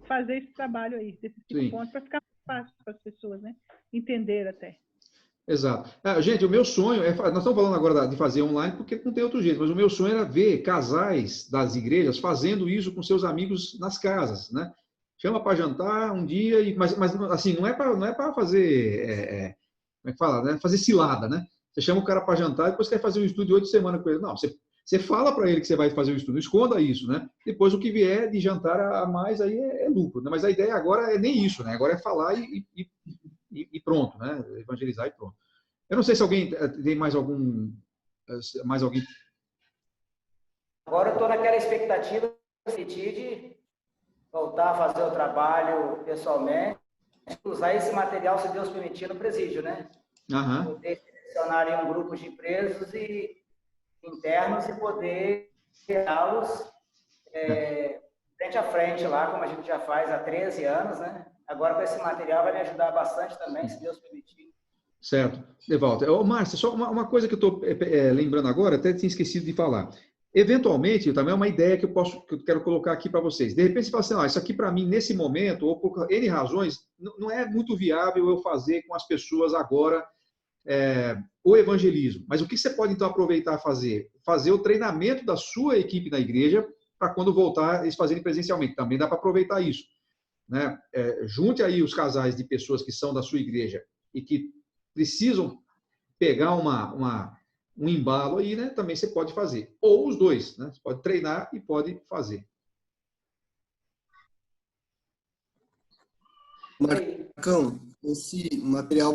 fazer esse trabalho aí, desses 5 pontos, para ficar mais fácil para as pessoas, né? Entender até. Exato. Gente, o meu sonho é. Nós estamos falando agora de fazer online porque não tem outro jeito, mas o meu sonho era ver casais das igrejas fazendo isso com seus amigos nas casas, né? Chama para jantar um dia, mas assim, não é para fazer. Como é que fala? Né? Fazer cilada, né? Você chama o cara para jantar e depois quer fazer um estudo de 8 semanas com ele. Não, você fala para ele que você vai fazer o estudo, não esconda isso, né? Depois o que vier de jantar a mais aí é lucro, né? Mas a ideia agora é nem isso, né? Agora é falar e pronto, né? Evangelizar e pronto. Eu não sei se alguém tem mais alguém. Agora eu estou naquela expectativa de voltar a fazer o trabalho pessoalmente, usar esse material, se Deus permitir, no presídio, né? Aham. Poder selecionar em um grupo de presos e internos e poder criá-los frente a frente lá, como a gente já faz há 13 anos, né? Agora com esse material vai me ajudar bastante também, se Deus permitir. Certo. Evaldo. Ô, Márcia, só uma coisa que eu estou lembrando agora, até tinha esquecido de falar. Eventualmente, também é uma ideia que eu quero colocar aqui para vocês. De repente, você fala assim, isso aqui para mim, nesse momento, ou por N razões, não é muito viável eu fazer com as pessoas agora o evangelismo. Mas o que você pode, então, aproveitar a fazer? Fazer o treinamento da sua equipe na igreja para quando voltar, eles fazerem presencialmente. Também dá para aproveitar isso, né? Junte aí os casais de pessoas que são da sua igreja e que precisam pegar um embalo aí, né? Também você pode fazer. Ou os dois, né? Você pode treinar e pode fazer. Marcão, esse material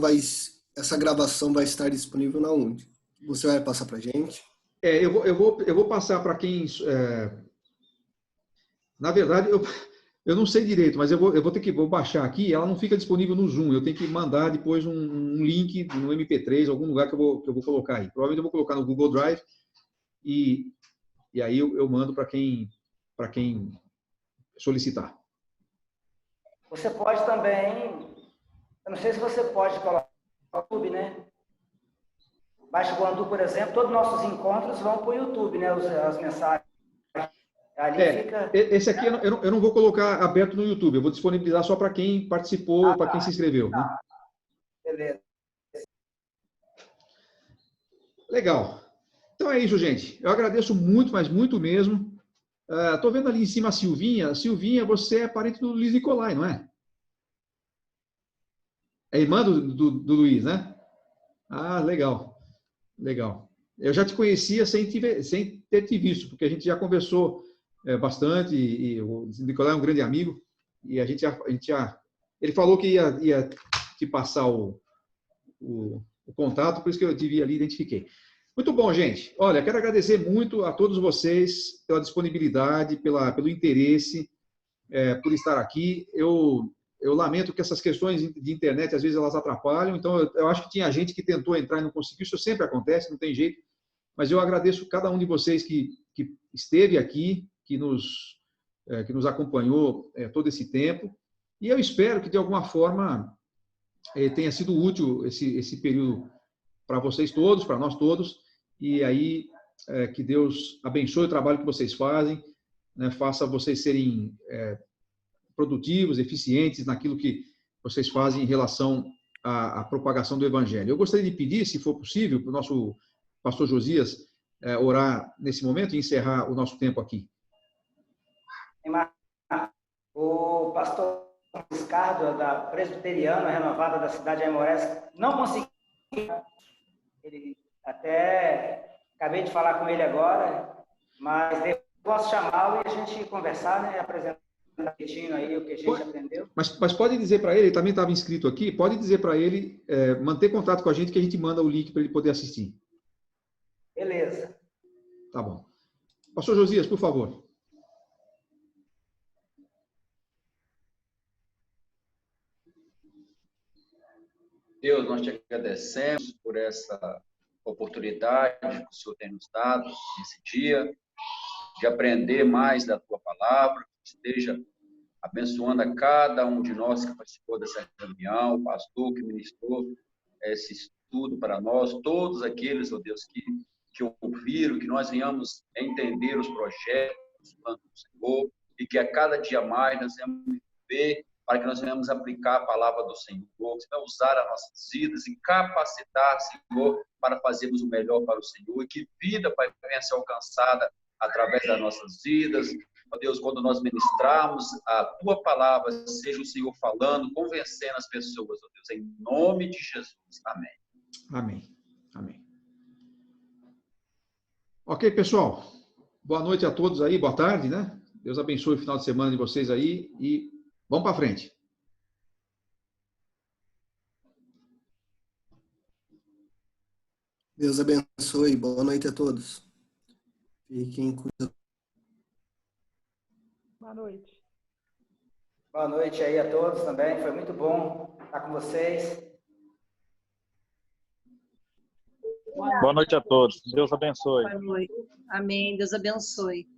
essa gravação vai estar disponível na onde? Você vai passar para a gente? Eu vou passar para quem... Na verdade, eu não sei direito, mas vou baixar aqui. Ela não fica disponível no Zoom. Eu tenho que mandar depois um link no MP3, algum lugar que eu vou colocar aí. Provavelmente eu vou colocar no Google Drive e aí eu mando para quem solicitar. Você pode também, eu não sei se você pode colocar no YouTube, né? Baixo Guandu, por exemplo, todos os nossos encontros vão para o YouTube, né? As mensagens. Ali fica... Esse aqui eu não vou colocar aberto no YouTube, eu vou disponibilizar só para quem participou, para quem se inscreveu. Né? Beleza. Legal. Então é isso, gente. Eu agradeço muito, mas muito mesmo. Estou vendo ali em cima a Silvinha. Silvinha, você é parente do Luiz Nicolai, não é? É irmã do Luiz, né? Ah, legal. Legal. Eu já te conhecia sem ter te visto, porque a gente já conversou bastante, e o Nicolai é um grande amigo, e a gente já ele falou que ia te passar o contato, por isso que eu te vi ali e identifiquei. Muito bom, gente. Olha, quero agradecer muito a todos vocês pela disponibilidade, pelo interesse, por estar aqui. Eu lamento que essas questões de internet, às vezes, elas atrapalham, então eu acho que tinha gente que tentou entrar e não conseguiu, isso sempre acontece, não tem jeito, mas eu agradeço cada um de vocês que esteve aqui, que nos acompanhou todo esse tempo, e eu espero que, de alguma forma, tenha sido útil esse período para vocês todos, para nós todos, e aí que Deus abençoe o trabalho que vocês fazem, né, faça vocês serem produtivos, eficientes naquilo que vocês fazem em relação à propagação do Evangelho. Eu gostaria de pedir, se for possível, para o nosso pastor Josias orar nesse momento e encerrar o nosso tempo aqui. O pastor Ricardo, da Presbiteriana Renovada da cidade de Aimorés, não conseguiu. Ele até acabei de falar com ele agora, mas eu posso chamá-lo e a gente conversar, né? Apresentar aí o que a gente aprendeu. Mas pode dizer para ele também estava inscrito aqui, pode dizer para ele manter contato com a gente que a gente manda o link para ele poder assistir. Beleza. Tá bom. Pastor Josias, por favor. Deus, nós te agradecemos por essa oportunidade que o Senhor tem nos dado nesse dia, de aprender mais da Tua palavra, que esteja abençoando a cada um de nós que participou dessa reunião, o pastor que ministrou esse estudo para nós, todos aqueles, ó Deus, que ouviram, que nós venhamos entender os projetos, os planos do Senhor, e que a cada dia mais nós venhamos viver, para que nós venhamos aplicar a palavra do Senhor, que venhamos usar as nossas vidas e capacitar, Senhor, para fazermos o melhor para o Senhor, e que vida, Pai, venha a ser alcançada através das nossas vidas. Ó Deus, quando nós ministrarmos a Tua palavra, seja o Senhor falando, convencendo as pessoas, ó Deus, em nome de Jesus. Amém. Amém. Amém. Ok, pessoal. Boa noite a todos aí, boa tarde, né? Deus abençoe o final de semana de vocês aí e vamos para frente. Deus abençoe. Boa noite a todos. Fiquem com Deus. Boa noite. Boa noite aí a todos também. Foi muito bom estar com vocês. Boa noite a todos. Deus abençoe. Boa noite. Amém. Deus abençoe.